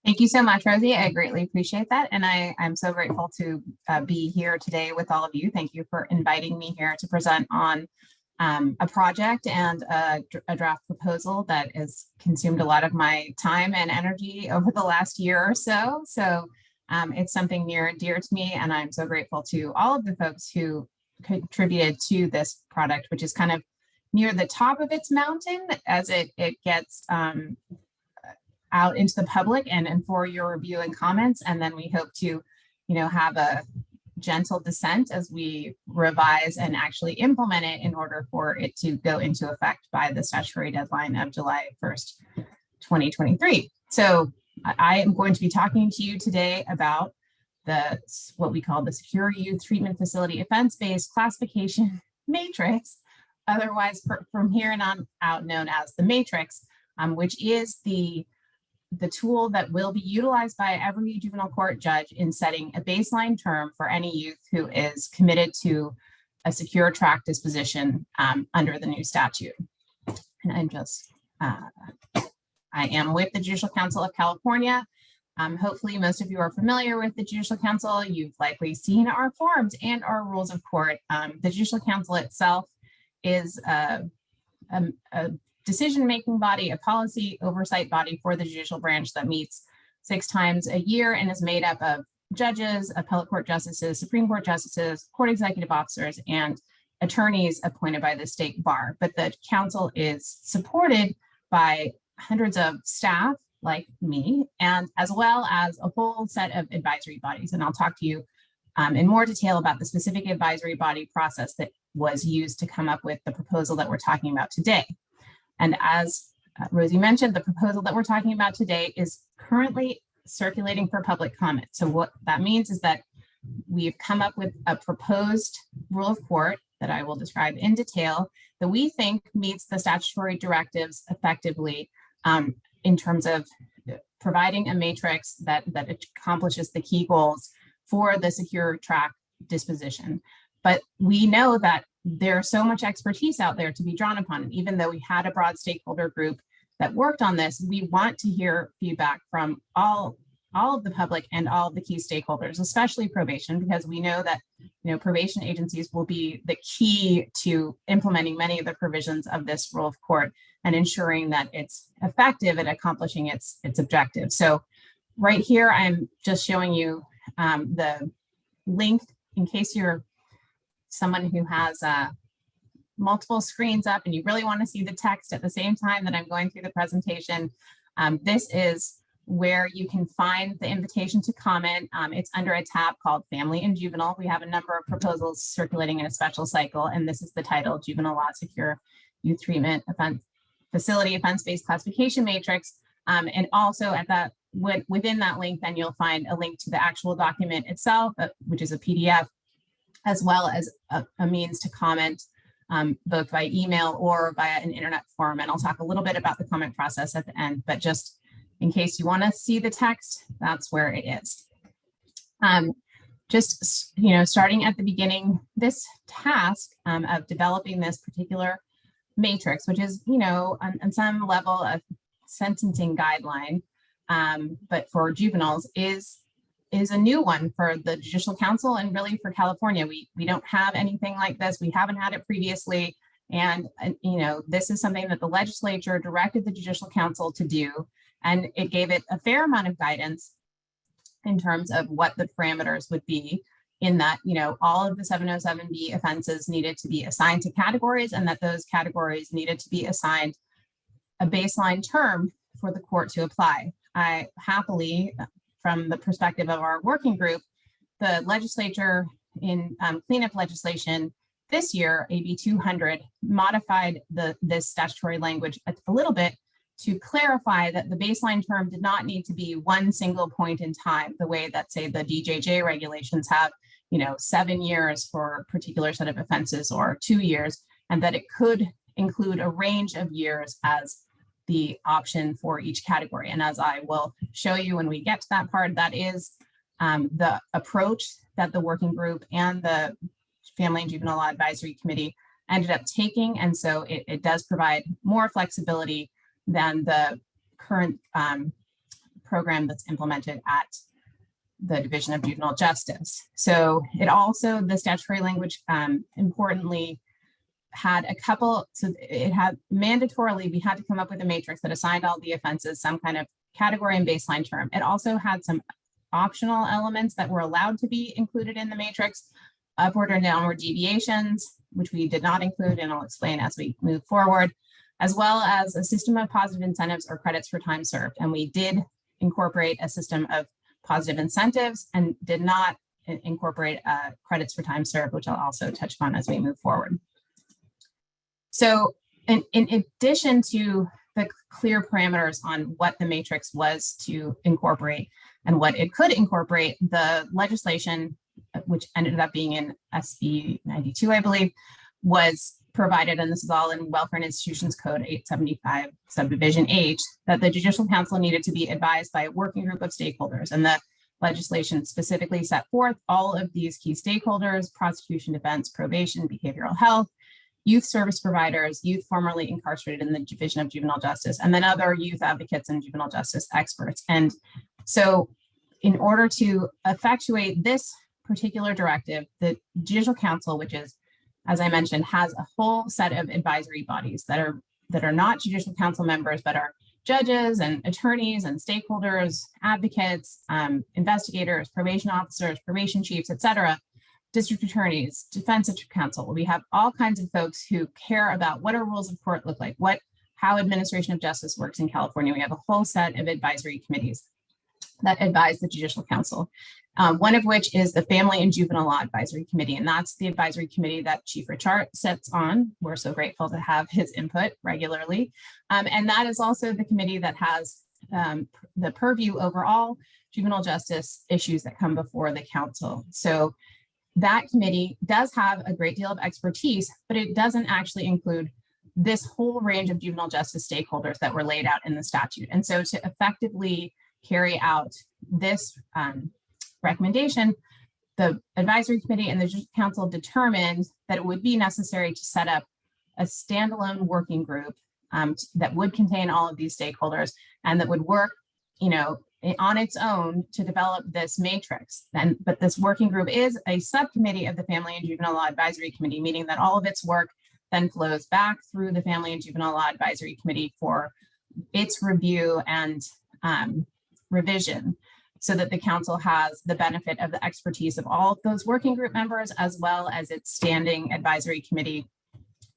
Thank you so much, Rosie. I greatly appreciate that. And I'm so grateful to be here today with all of you. Thank you for inviting me here to present on a project and a draft proposal that has consumed a lot of my time and energy over the last year or so. So it's something near and dear to me. And I'm so grateful to all of the folks who contributed to this product, which is kind of near the top of its mountain as it gets out into the public and for your review and comments. And then we hope to, have a gentle descent as we revise and actually implement it in order for it to go into effect by the statutory deadline of July 1st, 2023. So I am going to be talking to you today about what we call the Secure Youth Treatment Facility Offense-Based Classification Matrix, otherwise from here on out known as the Matrix, which is the tool that will be utilized by every juvenile court judge in setting a baseline term for any youth who is committed to a secure track disposition under the new statute. And I am with the Judicial Council of California. Hopefully most of you are familiar with the Judicial Council. You've likely seen our forms and our rules of court. The Judicial Council itself is a decision-making body, a policy oversight body for the judicial branch that meets 6 times a year and is made up of judges, appellate court justices, Supreme Court justices, court executive officers, and attorneys appointed by the state bar. But the council is supported by hundreds of staff like me, and as well as a whole set of advisory bodies. And I'll talk to you in more detail about the specific advisory body process that was used to come up with the proposal that we're talking about today. And as Rosie mentioned, the proposal that we're talking about today is currently circulating for public comment. So what that means is that we've come up with a proposed rule of court that I will describe in detail that we think meets the statutory directives effectively in terms of providing a matrix that accomplishes the key goals for the secure track disposition. But we know that there's so much expertise out there to be drawn upon. And even though we had a broad stakeholder group that worked on this, we want to hear feedback from all of the public and all of the key stakeholders, especially probation, because we know that probation agencies will be the key to implementing many of the provisions of this rule of court and ensuring that it's effective at accomplishing its objectives. So right here, I'm just showing you the link in case you're someone who has multiple screens up and you really want to see the text at the same time that I'm going through the presentation. This is where you can find the invitation to comment. It's under a tab called Family and Juvenile. We have a number of proposals circulating in a special cycle, and this is the title, Juvenile Law Secure Youth Treatment Facility Offense-Based Classification Matrix. And also within that link, then you'll find a link to the actual document itself, which is a PDF, as well as a means to comment both by email or via an internet forum. And I'll talk a little bit about the comment process at the end, but just in case you want to see the text, that's where it is. Starting at the beginning, this task of developing this particular matrix, which is, on some level of sentencing guideline, but for juveniles is a new one for the Judicial Council and really for California. We don't have anything like this. We haven't had it previously. And this is something that the legislature directed the Judicial Council to do. And it gave it a fair amount of guidance in terms of what the parameters would be in that, all of the 707B offenses needed to be assigned to categories and that those categories needed to be assigned a baseline term for the court to apply. I happily, from the perspective of our working group, the legislature in cleanup legislation this year, AB 200, modified this statutory language a little bit to clarify that the baseline term did not need to be one single point in time, the way that, say, the DJJ regulations have, 7 years for a particular set of offenses or 2 years, and that it could include a range of years as the option for each category. And as I will show you when we get to that part, that is the approach that the working group and the Family and Juvenile Law Advisory Committee ended up taking. And so it does provide more flexibility than the current program that's implemented at the Division of Juvenile Justice. So it also, the statutory language, importantly, had a couple, so it had mandatorily, we had to come up with a matrix that assigned all the offenses some kind of category and baseline term. It also had some optional elements that were allowed to be included in the matrix, upward or downward deviations, which we did not include, and I'll explain as we move forward, as well as a system of positive incentives or credits for time served. And we did incorporate a system of positive incentives and did not incorporate credits for time served, which I'll also touch upon as we move forward. So in addition to the clear parameters on what the matrix was to incorporate and what it could incorporate, the legislation, which ended up being in SB 92, I believe, was provided, and this is all in Welfare and Institutions Code 875, subdivision H, that the Judicial Council needed to be advised by a working group of stakeholders. And the legislation specifically set forth all of these key stakeholders: prosecution, defense, probation, behavioral health, youth service providers, youth formerly incarcerated in the Division of Juvenile Justice, and then other youth advocates and juvenile justice experts. And so in order to effectuate this particular directive, the Judicial Council, which is, as I mentioned, has a whole set of advisory bodies that are not Judicial Council members, but are judges and attorneys and stakeholders, advocates, investigators, probation officers, probation chiefs, et cetera, district attorneys, defense counsel. We have all kinds of folks who care about what our rules of court look like, how administration of justice works in California. We have a whole set of advisory committees that advise the Judicial Council, one of which is the Family and Juvenile Law Advisory Committee. And that's the advisory committee that Chief Richard sits on. We're so grateful to have his input regularly. And that is also the committee that has the purview over all juvenile justice issues that come before the council. So that committee does have a great deal of expertise, but it doesn't actually include this whole range of juvenile justice stakeholders that were laid out in the statute. And so to effectively carry out this recommendation, the advisory committee and the Judicial Council determined that it would be necessary to set up a standalone working group that would contain all of these stakeholders and that would work, on its own to develop this matrix. But this working group is a subcommittee of the Family and Juvenile Law Advisory Committee, meaning that all of its work then flows back through the Family and Juvenile Law Advisory Committee for its review and revision, so that the council has the benefit of the expertise of all of those working group members, as well as its standing advisory committee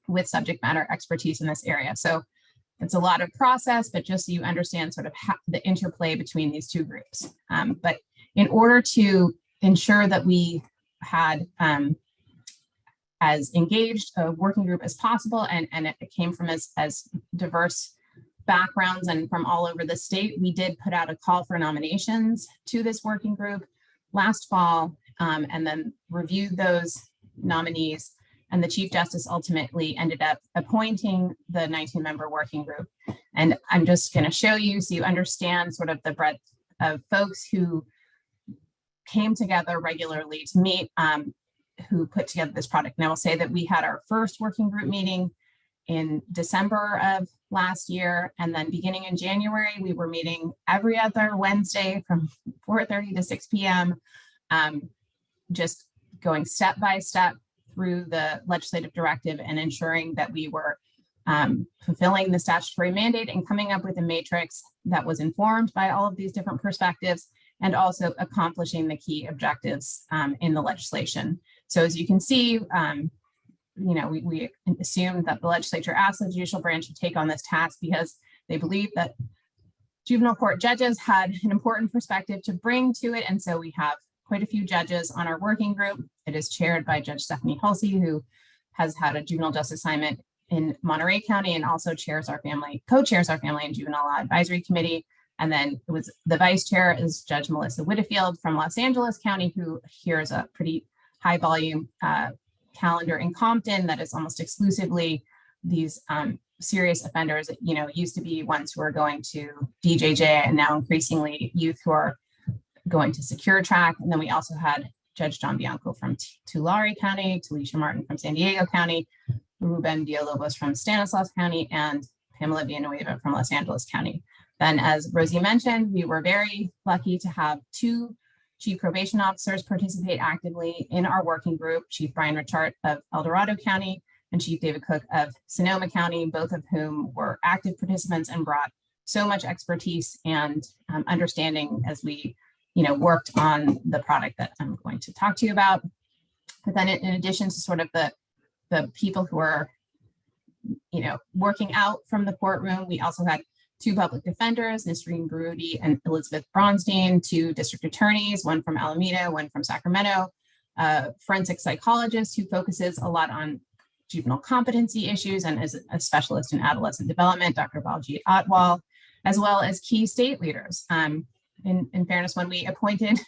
with subject matter expertise in this area. So it's a lot of process, but just so you understand sort of the interplay between these two groups. But in order to ensure that we had as engaged a working group as possible, and it came from as diverse backgrounds and from all over the state, we did put out a call for nominations to this working group last fall, and then reviewed those nominees. And the Chief Justice ultimately ended up appointing the 19-member working group. And I'm just going to show you so you understand sort of the breadth of folks who came together regularly to meet, who put together this product. And I will say that we had our first working group meeting in December of last year. And then beginning in January, we were meeting every other Wednesday from 4:30 to 6 p.m., just going step by step through the legislative directive and ensuring that we were fulfilling the statutory mandate and coming up with a matrix that was informed by all of these different perspectives, and also accomplishing the key objectives in the legislation. So as you can see, we assumed that the legislature asked the judicial branch to take on this task because they believed that juvenile court judges had an important perspective to bring to it. And so we have quite a few judges on our working group. It is chaired by Judge Stephanie Hulsey, who has had a juvenile justice assignment in Monterey County and also co-chairs our Family and Juvenile Law Advisory Committee. And then the vice chair is Judge Melissa Whitfield from Los Angeles County, who hears a pretty high volume calendar in Compton that is almost exclusively these serious offenders. Used to be ones who are going to DJJ, and now increasingly youth who are going to Secure Track. And then we also had Judge John Bianco from Tulare County, Talisha Martin from San Diego County, Ruben Villalobos from Stanislaus County, and Pamela Villanueva from Los Angeles County. Then, as Rosie mentioned, we were very lucky to have 2 chief probation officers participate actively in our working group, Chief Brian Richart of El Dorado County and Chief David Cook of Sonoma County, both of whom were active participants and brought so much expertise and understanding as we worked on the product that I'm going to talk to you about. But then in addition to sort of the people who are working out from the courtroom, we also had 2 public defenders, Nisreen Baroudi and Elizabeth Bronstein, 2 district attorneys, one from Alameda, one from Sacramento, a forensic psychologist who focuses a lot on juvenile competency issues and is a specialist in adolescent development, Dr. Baljeet Atwal, as well as key state leaders. In fairness, when we appointed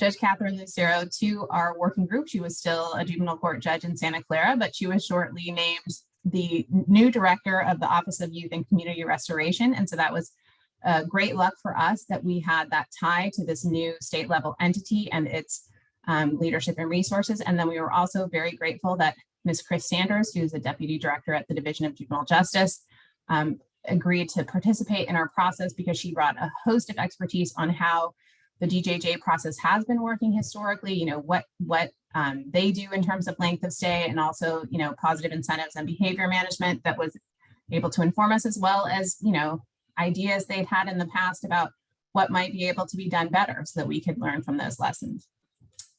Judge Catherine Lucero to our working group, she was still a juvenile court judge in Santa Clara, but she was shortly named the new director of the Office of Youth and Community Restoration. And so that was great luck for us that we had that tie to this new state level entity and its leadership and resources. And then we were also very grateful that Ms. Chris Sanders, who's the deputy director at the Division of Juvenile Justice, agreed to participate in our process because she brought a host of expertise on how the DJJ process has been working historically, what they do in terms of length of stay, and also, positive incentives and behavior management that was able to inform us, as well as, ideas they'd had in the past about what might be able to be done better so that we could learn from those lessons.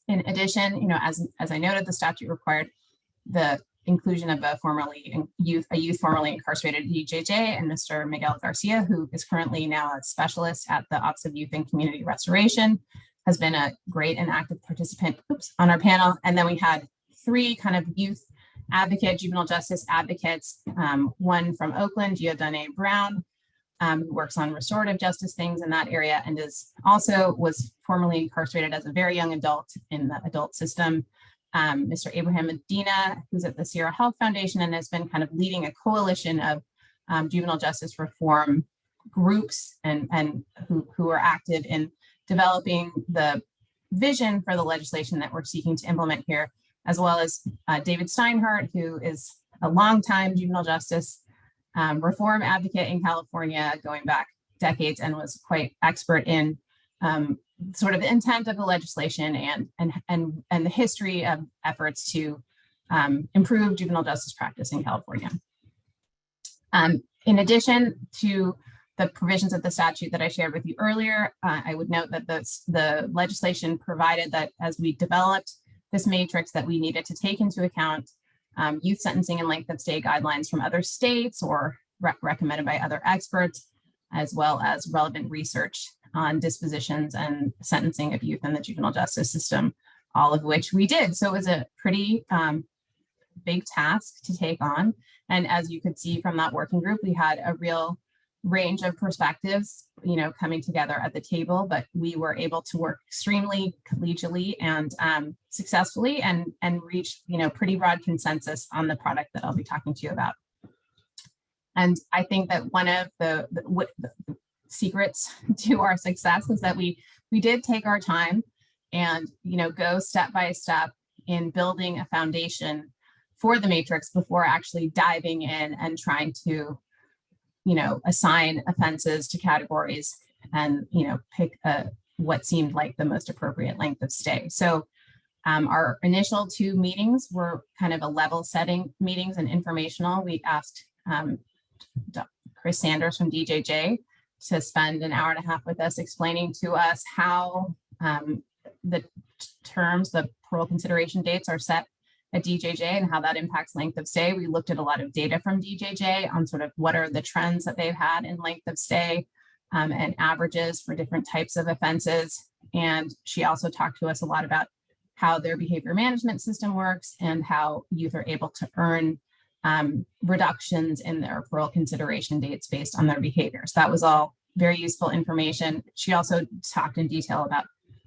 In addition, as I noted, the statute required the inclusion of a youth formerly incarcerated DJJ, and Mr. Miguel Garcia, who is currently now a specialist at the Office of Youth and Community Restoration, has been a great and active participant on our panel. And then we had 3 kind of youth advocate, juvenile justice advocates, one from Oakland, Giordane Brown, who works on restorative justice things in that area and was formerly incarcerated as a very young adult in the adult system. Mr. Abraham Medina, who's at the Sierra Health Foundation and has been kind of leading a coalition of juvenile justice reform groups and who are active in developing the vision for the legislation that we're seeking to implement here, as well as David Steinhardt, who is a longtime juvenile justice reform advocate in California going back decades and was quite expert in sort of the intent of the legislation and the history of efforts to improve juvenile justice practice in California. In addition to the provisions of the statute that I shared with you earlier, I would note that the legislation provided that as we developed this matrix that we needed to take into account youth sentencing and length of stay guidelines from other states or recommended by other experts, as well as relevant research on dispositions and sentencing of youth in the juvenile justice system, all of which we did. So it was a pretty big task to take on. And as you could see from that working group, we had a real range of perspectives, coming together at the table, but we were able to work extremely collegially and successfully and reach, pretty broad consensus on the product that I'll be talking to you about. And I think that one of the secrets to our success is that we did take our time and go step by step in building a foundation for the matrix before actually diving in and trying to assign offenses to categories and pick what seemed like the most appropriate length of stay. So our initial 2 meetings were kind of a level setting meetings and informational. We asked Chris Sanders from DJJ to spend an hour and a half with us explaining to us how the parole consideration dates are set at DJJ and how that impacts length of stay. We looked at a lot of data from DJJ on sort of what are the trends that they've had in length of stay and averages for different types of offenses. And she also talked to us a lot about how their behavior management system works and how youth are able to earn reductions in their parole consideration dates based on their behaviors. That was all very useful information. She also talked in detail about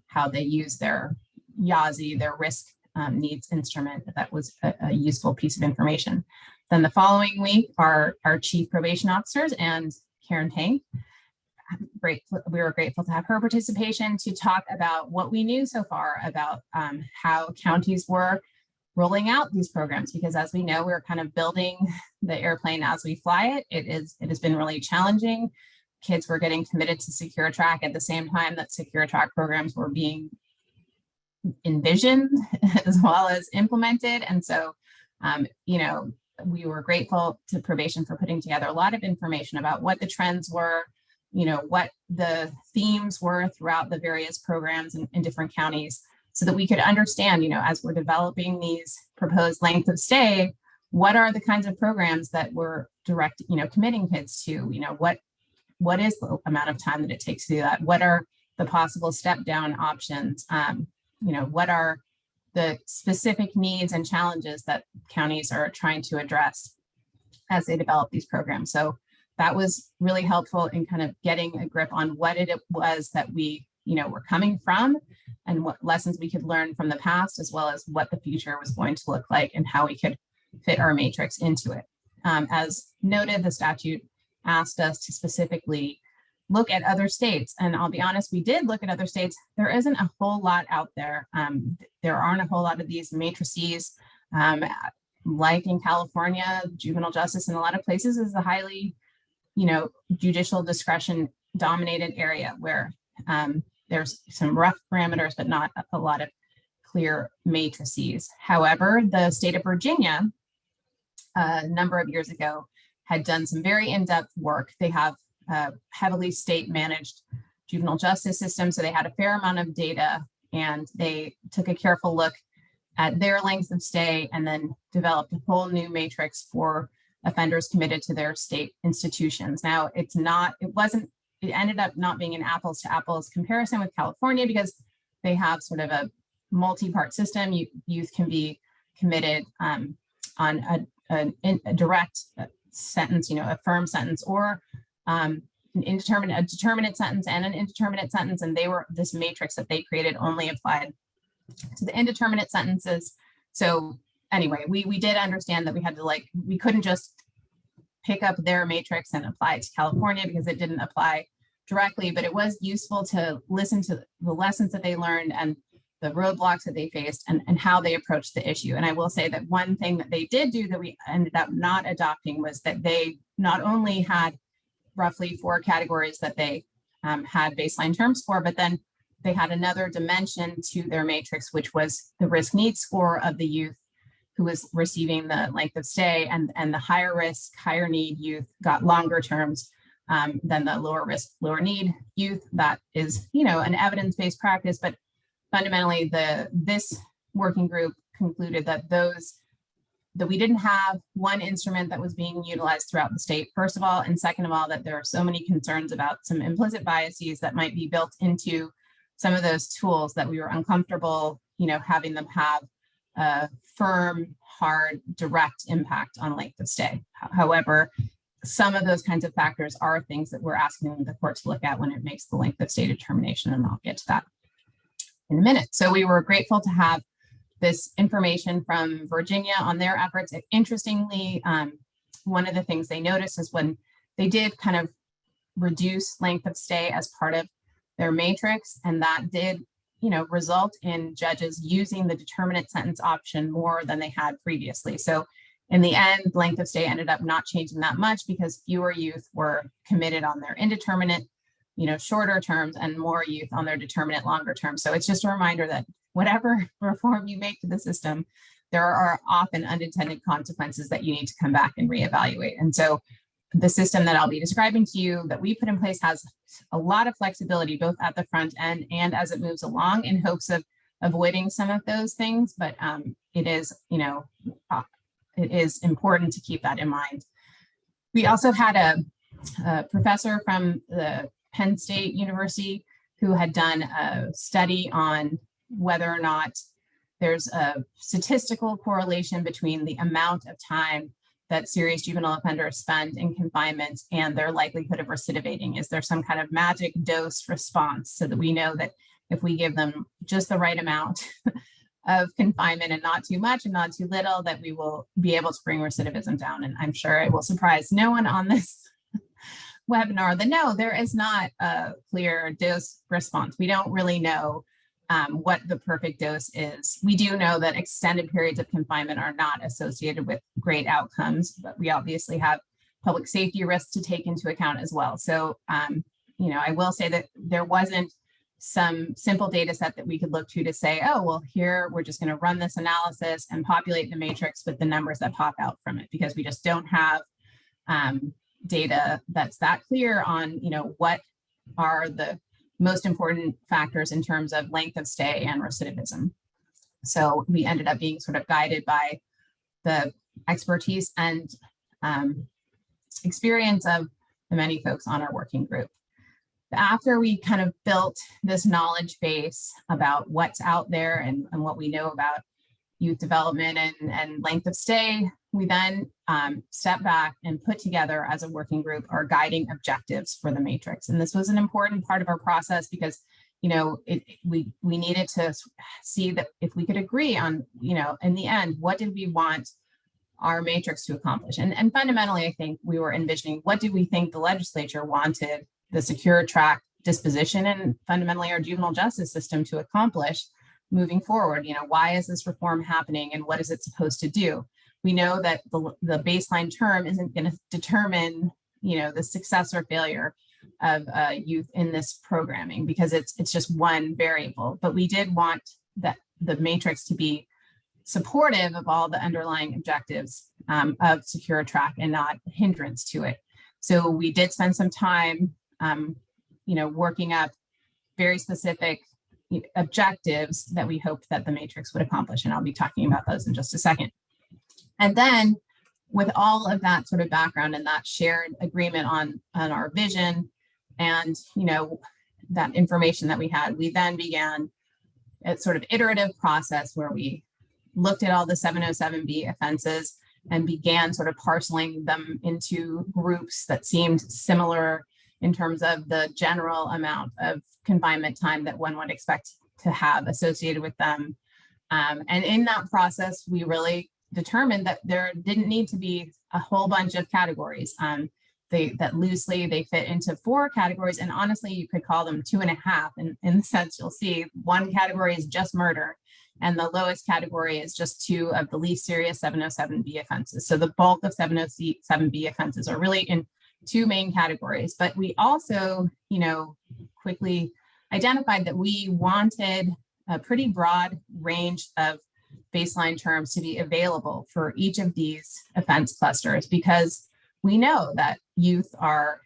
how they use their YAZI, their risk needs instrument. That was a useful piece of information. Then the following week, our chief probation officers and Karen Pang, we were grateful to have her participation to talk about what we knew so far about how counties were rolling out these programs, because as we know, we're kind of building the airplane as we fly it. It has been really challenging kids were getting committed to secure track at the same time that secure track programs were being envisioned as well as implemented. And so, you know, we were grateful to probation for putting together a lot of information about what the trends were, you know, what the themes were throughout the various programs in different counties, so that we could understand, you know, as we're developing these proposed length of stay, what are the kinds of programs that we're committing kids to, you know, what is the amount of time that it takes to do that? What are the possible step down options? You know, what are the specific needs and challenges that counties are trying to address as they develop these programs? So that was really helpful in kind of getting a grip on what it was that we, you know, were coming from and what lessons we could learn from the past, as well as what the future was going to look like and how we could fit our matrix into it. As noted, the statute asked us to specifically look at other states. And I'll be honest, we did look at other states. There isn't a whole lot out there. There aren't a whole lot of these matrices. Like in California, juvenile justice in a lot of places is a highly, you know, judicial discretion dominated area where there's some rough parameters, but not a lot of clear matrices. However, the state of Virginia, a number of years ago, had done some very in-depth work. They have heavily state-managed juvenile justice system, so they had a fair amount of data, and they took a careful look at their length of stay and then developed a whole new matrix for offenders committed to their state institutions. Now, it ended up not being an apples to apples comparison with California, because they have sort of a multi-part system. Youth can be committed on a direct sentence, you know, a firm sentence, or a determinate sentence and an indeterminate sentence. And this matrix that they created only applied to the indeterminate sentences. So anyway, we did understand that we had to, we couldn't just pick up their matrix and apply it to California, because it didn't apply directly, but it was useful to listen to the lessons that they learned and the roadblocks that they faced and how they approached the issue. And I will say that one thing that they did do that we ended up not adopting was that they not only had roughly 4 categories that they had baseline terms for, but then they had another dimension to their matrix, which was the risk needs score of the youth who was receiving the length of stay, and the higher risk, higher need youth got longer terms than the lower risk, lower need youth. That is, you know, an evidence-based practice, but fundamentally this working group concluded that we didn't have one instrument that was being utilized throughout the state, first of all, and second of all, that there are so many concerns about some implicit biases that might be built into some of those tools that we were uncomfortable, you know, having them have a firm, hard, direct impact on length of stay. However, some of those kinds of factors are things that we're asking the court to look at when it makes the length of stay determination, and I'll get to that in a minute. So we were grateful to have this information from Virginia on their efforts. Interestingly, one of the things they noticed is when they did kind of reduce length of stay as part of their matrix, and that did, you know, result in judges using the determinate sentence option more than they had previously. So in the end, length of stay ended up not changing that much, because fewer youth were committed on their indeterminate, you know, shorter terms, and more youth on their determinate longer terms. So it's just a reminder that whatever reform you make to the system, there are often unintended consequences that you need to come back and reevaluate. And so the system that I'll be describing to you that we put in place has a lot of flexibility, both at the front end and as it moves along, in hopes of avoiding some of those things. But it is, you know, it is important to keep that in mind. We also had a professor from the Penn State University who had done a study on whether or not there's a statistical correlation between the amount of time that serious juvenile offenders spend in confinement and their likelihood of recidivating. Is there some kind of magic dose response, so that we know that if we give them just the right amount of confinement and not too much and not too little, that we will be able to bring recidivism down? And I'm sure it will surprise no one on this webinar that no, there is not a clear dose response. We don't really know what the perfect dose is. We do know that extended periods of confinement are not associated with great outcomes, but we obviously have public safety risks to take into account as well. So, I will say that there wasn't some simple data set that we could look to say, oh, well, here we're just going to run this analysis and populate the matrix with the numbers that pop out from it, because we just don't have data that's that clear on, what are the most important factors in terms of length of stay and recidivism. So we ended up being sort of guided by the expertise and experience of the many folks on our working group. After we kind of built this knowledge base about what's out there and what we know about youth development and length of stay, we then stepped back and put together as a working group our guiding objectives for the matrix. And this was an important part of our process because, we needed to see that if we could agree on, in the end, what did we want our matrix to accomplish? And fundamentally, I think we were envisioning, what did we think the legislature wanted the secure track disposition and fundamentally our juvenile justice system to accomplish moving forward? Why is this reform happening and what is it supposed to do? We know that the baseline term isn't going to determine, the success or failure of youth in this programming, because it's just one variable. But we did want that the matrix to be supportive of all the underlying objectives of secure track and not a hindrance to it. So we did spend some time working up very specific objectives that we hoped that the matrix would accomplish. And I'll be talking about those in just a second. And then with all of that sort of background and that shared agreement on our vision and, that information that we had, we then began a sort of iterative process where we looked at all the 707B offenses and began sort of parceling them into groups that seemed similar in terms of the general amount of confinement time that one would expect to have associated with them. And in that process, we really determined that there didn't need to be a whole bunch of categories. That loosely they fit into 4 categories, and honestly, you could call them 2.5 in the sense you'll see one category is just murder, and the lowest category is just 2 of the least serious 707B offenses. So the bulk of 707B offenses are really in 2 main categories. But we also, quickly identified that we wanted a pretty broad range of baseline terms to be available for each of these offense clusters, because we know that youth are,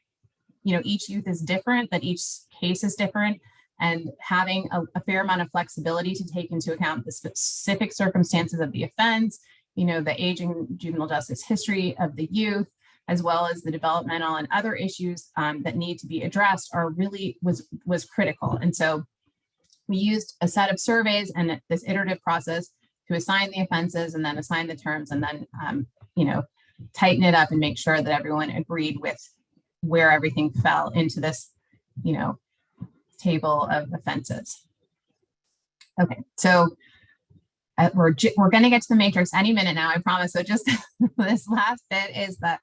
each youth is different, that each case is different, and having a fair amount of flexibility to take into account the specific circumstances of the offense, the age and juvenile justice history of the youth, as well as the developmental and other issues that need to be addressed was critical. And so we used a set of surveys and this iterative process to assign the offenses and then assign the terms and then, tighten it up and make sure that everyone agreed with where everything fell into this, table of offenses. Okay, so we're going to get to the matrix any minute now, I promise. So just this last bit is that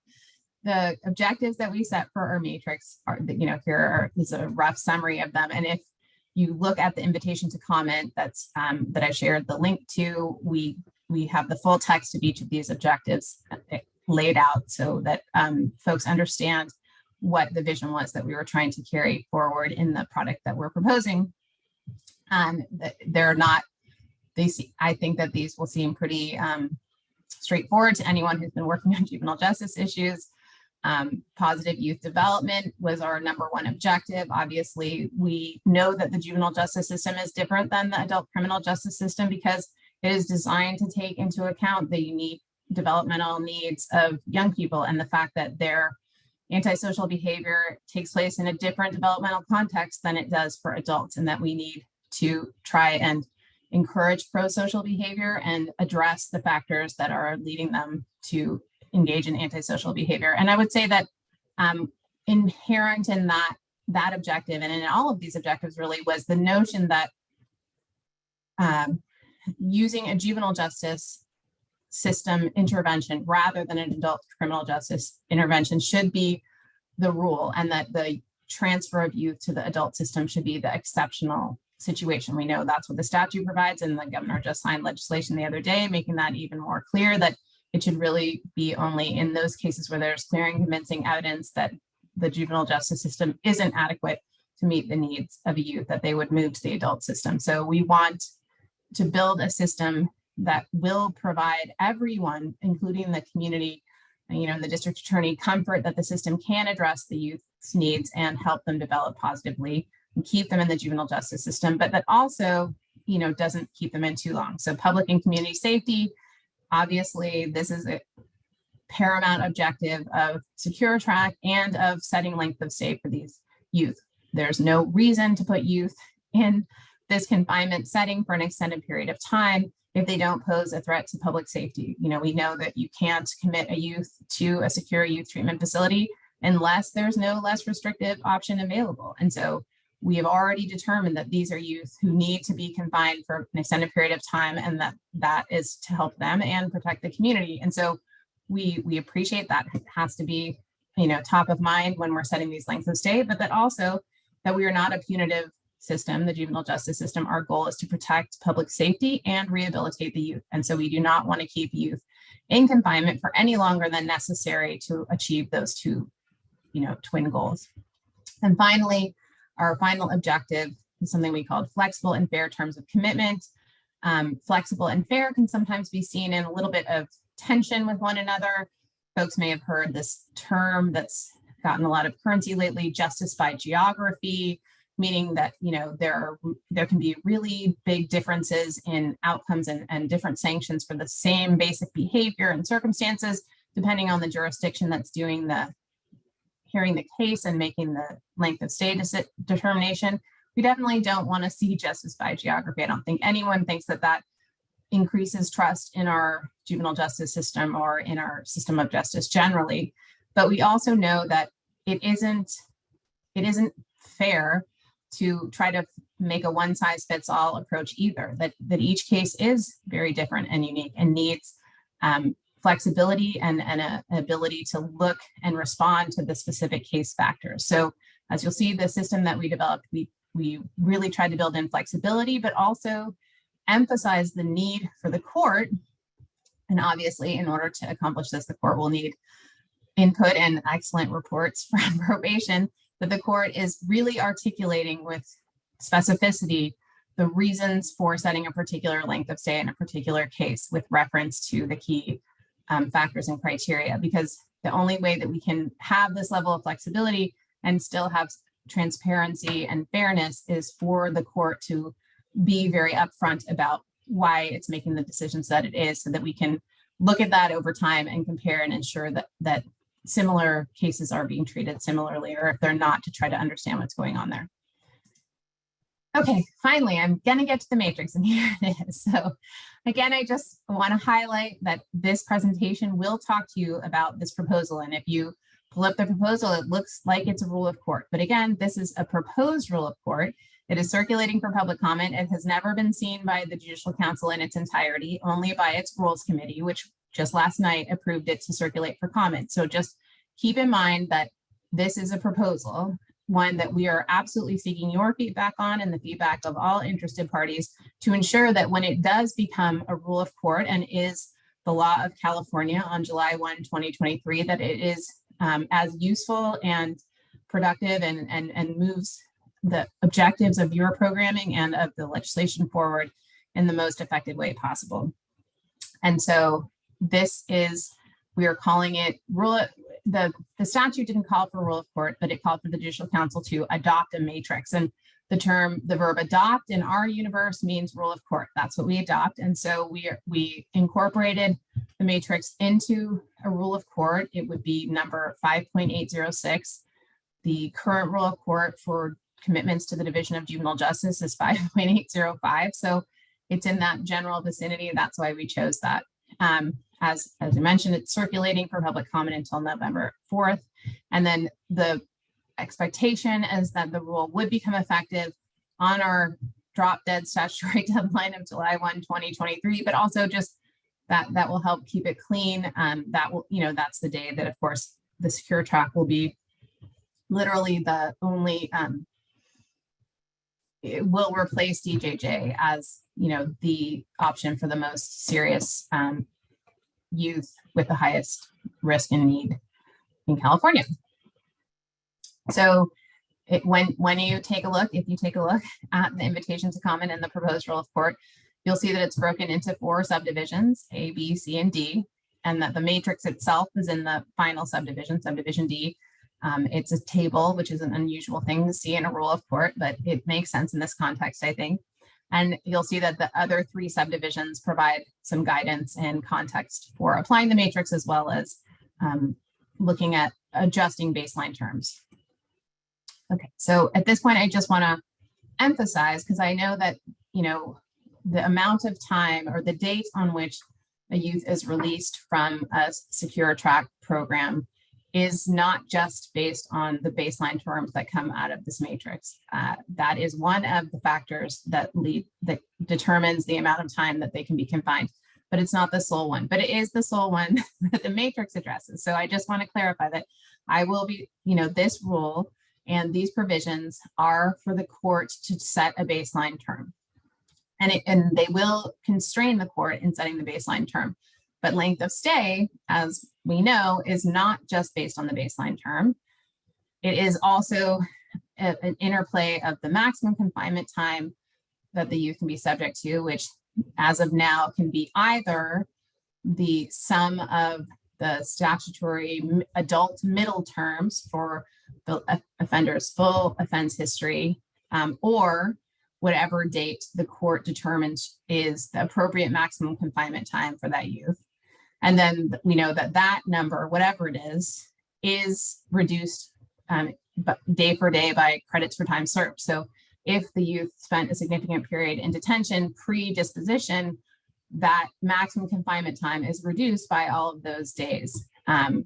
the objectives that we set for our matrix are, here is a rough summary of them. And if you look at the invitation to comment that I shared the link to, we have the full text of each of these objectives laid out so that folks understand what the vision was that we were trying to carry forward in the product that we're proposing. They're not, I think that these will seem pretty straightforward to anyone who's been working on juvenile justice issues. Positive youth development was our #1 objective. Obviously, we know that the juvenile justice system is different than the adult criminal justice system because it is designed to take into account the unique developmental needs of young people and the fact that their antisocial behavior takes place in a different developmental context than it does for adults, and that we need to try and encourage pro-social behavior and address the factors that are leading them to engage in antisocial behavior. And I would say that inherent in that objective and in all of these objectives really was the notion that using a juvenile justice system intervention rather than an adult criminal justice intervention should be the rule, and that the transfer of youth to the adult system should be the exceptional situation. We know that's what the statute provides, and the governor just signed legislation the other day making that even more clear, that It should really be only in those cases where there's clear and convincing evidence that the juvenile justice system isn't adequate to meet the needs of a youth, that they would move to the adult system. So we want to build a system that will provide everyone, including the community, the district attorney, comfort that the system can address the youth's needs and help them develop positively and keep them in the juvenile justice system, but that also, doesn't keep them in too long. So public and community safety, obviously, this is a paramount objective of secure track and of setting length of stay for these youth. There's no reason to put youth in this confinement setting for an extended period of time if they don't pose a threat to public safety. We know that you can't commit a youth to a secure youth treatment facility unless there's no less restrictive option available. And so we have already determined that these are youth who need to be confined for an extended period of time, and that is to help them and protect the community. And so we appreciate that it has to be, top of mind when we're setting these lengths of stay, but that also that we are not a punitive system, the juvenile justice system. Our goal is to protect public safety and rehabilitate the youth. And so we do not want to keep youth in confinement for any longer than necessary to achieve those two, twin goals. And finally, our final objective is something we called flexible and fair terms of commitment. Flexible and fair can sometimes be seen in a little bit of tension with one another. Folks may have heard this term that's gotten a lot of currency lately, justice by geography, meaning that there can be really big differences in outcomes and different sanctions for the same basic behavior and circumstances, depending on the jurisdiction that's doing the hearing the case and making the length of stay determination. We definitely don't want to see justice by geography. I don't think anyone thinks that increases trust in our juvenile justice system or in our system of justice generally. But we also know that it isn't fair to try to make a one size fits all approach either, that each case is very different and unique and needs flexibility and an ability to look and respond to the specific case factors. So as you'll see, the system that we developed, we really tried to build in flexibility, but also emphasize the need for the court. And obviously, in order to accomplish this, the court will need input and excellent reports from probation, but the court is really articulating with specificity the reasons for setting a particular length of stay in a particular case with reference to the key factors and criteria, because the only way that we can have this level of flexibility and still have transparency and fairness is for the court to be very upfront about why it's making the decisions that it is, so that we can look at that over time and compare and ensure that similar cases are being treated similarly, or if they're not, to try to understand what's going on there. Okay, finally, I'm going to get to the matrix, and here it is. So again, I just want to highlight that this presentation will talk to you about this proposal. And if you pull up the proposal, it looks like it's a rule of court. But again, this is a proposed rule of court. It is circulating for public comment. It has never been seen by the Judicial Council in its entirety, only by its Rules Committee, which just last night approved it to circulate for comment. So just keep in mind that this is a proposal, one that we are absolutely seeking your feedback on and the feedback of all interested parties to ensure that when it does become a rule of court and is the law of California on July 1, 2023, that it is as useful and productive and moves the objectives of your programming and of the legislation forward in the most effective way possible. And so this is, we are calling it the statute didn't call for rule of court, but it called for the Judicial Council to adopt a matrix. And the verb adopt in our universe means rule of court. That's what we adopt. And so we incorporated the matrix into a rule of court. It would be number 5.806. The current rule of court for commitments to the Division of Juvenile Justice is 5.805. So it's in that general vicinity. That's why we chose that. As I mentioned, it's circulating for public comment until November 4th. And then the expectation is that the rule would become effective on our drop dead statutory deadline of July 1, 2023, but also just that will help keep it clean. That will, that's the day that, of course, the secure track will be literally the only, it will replace DJJ as, the option for the most serious youth with the highest risk and need in California. So when you take a look, if you take a look at the invitation to comment and the proposed rule of court, you'll see that it's broken into 4 subdivisions, A, B, C, and D, and that the matrix itself is in the final subdivision, subdivision D. It's a table, which is an unusual thing to see in a rule of court, but it makes sense in this context, I think. And you'll see that the other 3 subdivisions provide some guidance and context for applying the matrix, as well as looking at adjusting baseline terms. Okay, so at this point, I just want to emphasize, because I know that, you know, the amount of time or the date on which a youth is released from a secure track program is not just based on the baseline terms that come out of this matrix. That is one of the factors that determines the amount of time that they can be confined, but it's not the sole one, but it is the sole one that the matrix addresses. So I just want to clarify that I will be, you know, this rule and these provisions are for the court to set a baseline term. And they will constrain the court in setting the baseline term. But length of stay, as we know, is not just based on the baseline term. It is also an interplay of the maximum confinement time that the youth can be subject to, which as of now can be either the sum of the statutory adult middle terms for the offender's full offense history, or whatever date the court determines is the appropriate maximum confinement time for that youth. And then we know that that number, whatever it is reduced day for day by credits for time served. So if the youth spent a significant period in detention pre-disposition, that maximum confinement time is reduced by all of those days. That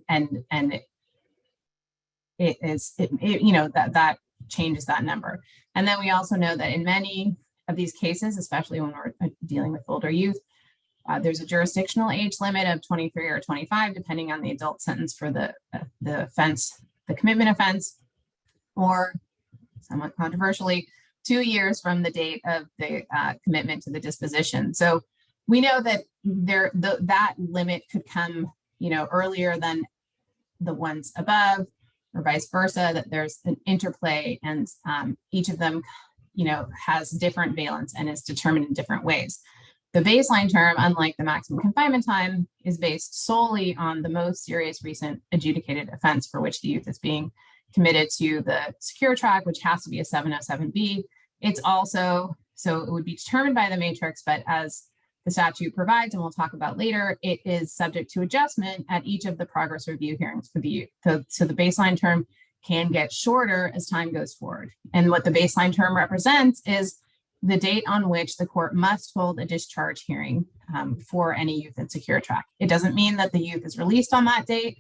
changes that number. And then we also know that in many of these cases, especially when we're dealing with older youth, there's a jurisdictional age limit of 23 or 25, depending on the adult sentence for the offense, the commitment offense, or somewhat controversially, 2 years from the date of the commitment to the disposition. So we know that that limit could come, you know, earlier than the ones above, or vice versa, that there's an interplay, and each of them, you know, has different valence and is determined in different ways. The baseline term, unlike the maximum confinement time, is based solely on the most serious recent adjudicated offense for which the youth is being committed to the secure track, which has to be a 707B. It's also, so it would be determined by the matrix, but as the statute provides, and we'll talk about later, it is subject to adjustment at each of the progress review hearings for the youth. So the baseline term can get shorter as time goes forward. And what the baseline term represents is the date on which the court must hold a discharge hearing for any youth in secure track. It doesn't mean that the youth is released on that date.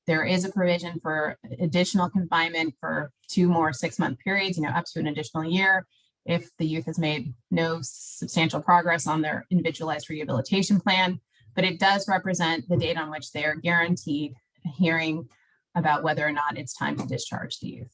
There is a provision for additional confinement for 2 more 6-month periods, you know, up to an additional year, if the youth has made no substantial progress on their individualized rehabilitation plan. But it does represent the date on which they are guaranteed a hearing about whether or not it's time to discharge the youth.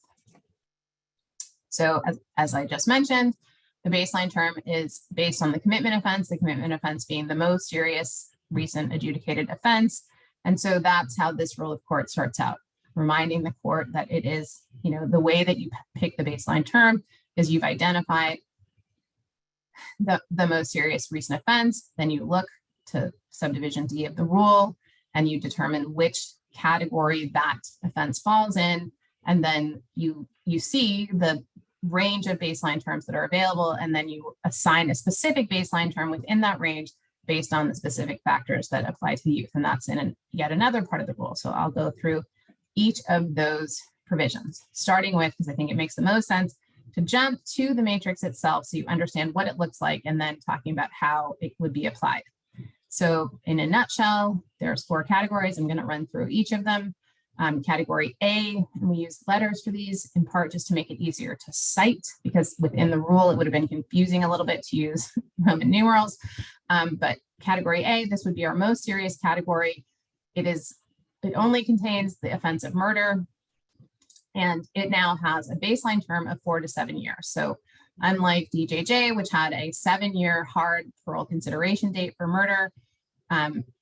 So as I just mentioned, the baseline term is based on the commitment offense being the most serious recent adjudicated offense. And so that's how this rule of court starts out, reminding the court that it is, you know, the way that you pick the baseline term is you've identified the most serious recent offense, then you look to subdivision D of the rule and you determine which category that offense falls in, and then you see the range of baseline terms that are available, and then you assign a specific baseline term within that range based on the specific factors that apply to the youth, and that's in yet another part of the rule. So I'll go through each of those provisions, starting with, because I think it makes the most sense to jump to the matrix itself so you understand what it looks like, and then talking about how it would be applied. So in a nutshell, there's 4 categories. I'm going to run through each of them. Category A, and we use letters for these in part just to make it easier to cite, because within the rule it would have been confusing a little bit to use Roman numerals. But category A, this would be our most serious category. It only contains the offense of murder, and it now has a baseline term of 4 to 7 years. So unlike DJJ, which had a 7-year hard parole consideration date for murder,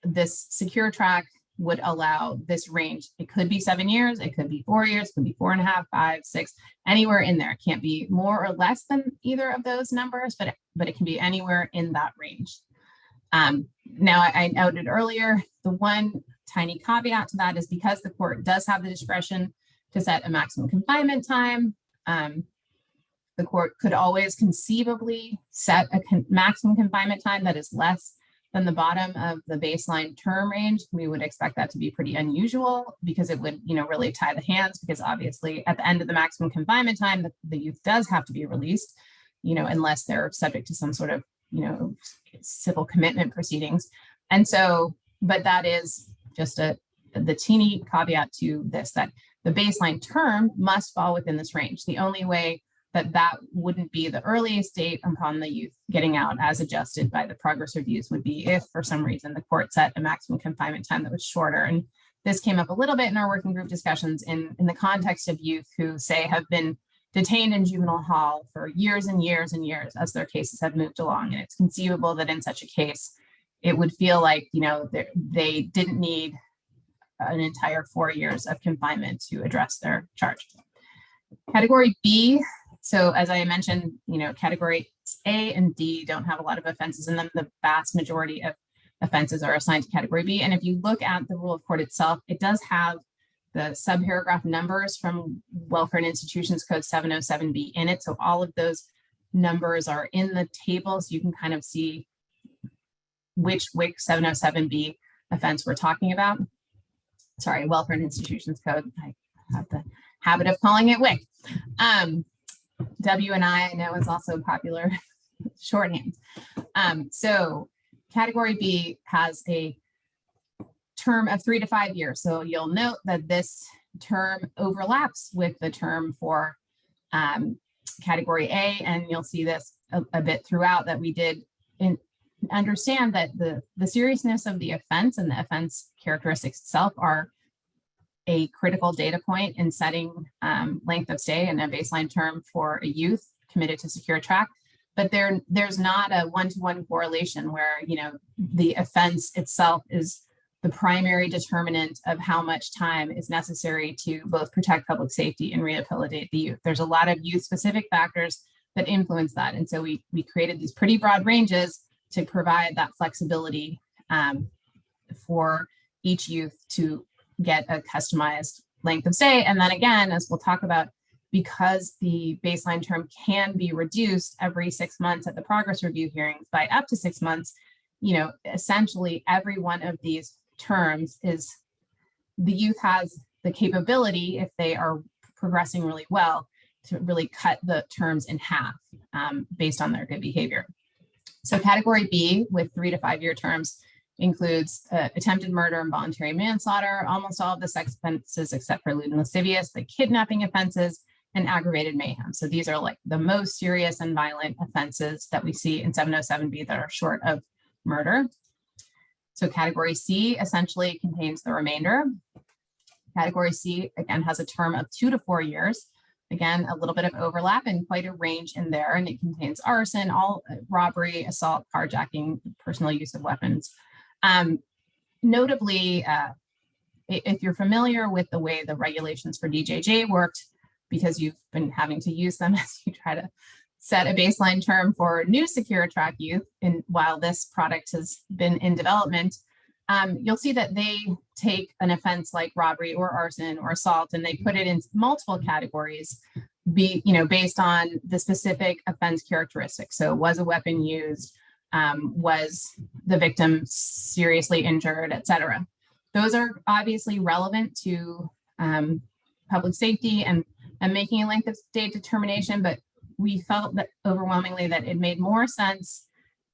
this secure track would allow this range. It could be 7 years, it could be 4 years, it could be 4.5, 5, 6, anywhere in there. It can't be more or less than either of those numbers, but it can be anywhere in that range. Now, I noted earlier, the one tiny caveat to that is because the court does have the discretion to set a maximum confinement time, the court could always conceivably set a maximum confinement time that is less than the bottom of the baseline term range. We would expect that to be pretty unusual because it would, really tie the hands, because obviously at the end of the maximum confinement time, the youth does have to be released, unless they're subject to some sort of, civil commitment proceedings. And so, but that is just the teeny caveat to this, that the baseline term must fall within this range. The only way that wouldn't be the earliest date upon the youth getting out as adjusted by the progress reviews would be if for some reason the court set a maximum confinement time that was shorter. And this came up a little bit in our working group discussions in the context of youth who say have been detained in juvenile hall for years and years and years as their cases have moved along. And it's conceivable that in such a case, it would feel like, they didn't need an entire 4 years of confinement to address their charge. Category B. So as I mentioned, categories A and D don't have a lot of offenses in them. The vast majority of offenses are assigned to category B. And if you look at the rule of court itself, it does have the subparagraph numbers from Welfare and Institutions Code 707B in it. So all of those numbers are in the table. So you can kind of see which WIC 707B offense we're talking about. Sorry, Welfare and Institutions Code. I have the habit of calling it WIC. W&I know is also popular shorthand. So category B has a term of 3 to 5 years. So you'll note that this term overlaps with the term for category A, and you'll see this a bit throughout, that we did understand that the seriousness of the offense and the offense characteristics itself are a critical data point in setting length of stay and a baseline term for a youth committed to secure track. But there's not a one-to-one correlation where, the offense itself is the primary determinant of how much time is necessary to both protect public safety and rehabilitate the youth. There's a lot of youth-specific factors that influence that. And so we created these pretty broad ranges to provide that flexibility for each youth to get a customized length of stay. And then again, as we'll talk about, because the baseline term can be reduced every 6 months at the progress review hearings by up to 6 months, essentially every one of these terms is, the youth has the capability, if they are progressing really well, to really cut the terms in half based on their good behavior. So category B with 3 to 5 year terms includes attempted murder and voluntary manslaughter, almost all of the sex offenses except for lewd and lascivious, the kidnapping offenses, and aggravated mayhem. So these are like the most serious and violent offenses that we see in 707B that are short of murder. So category C essentially contains the remainder. Category C, again, has a term of 2 to 4 years. Again, a little bit of overlap and quite a range in there, and it contains arson, all robbery, assault, carjacking, personal use of weapons. Notably, if you're familiar with the way the regulations for DJJ worked, because you've been having to use them as you try to set a baseline term for new secure track youth, and while this product has been in development, you'll see that they take an offense like robbery or arson or assault, and they put it in multiple categories, based on the specific offense characteristics. So was a weapon used? Was the victim seriously injured, et cetera? Those are obviously relevant to public safety and making a length of stay determination, but we felt that overwhelmingly that it made more sense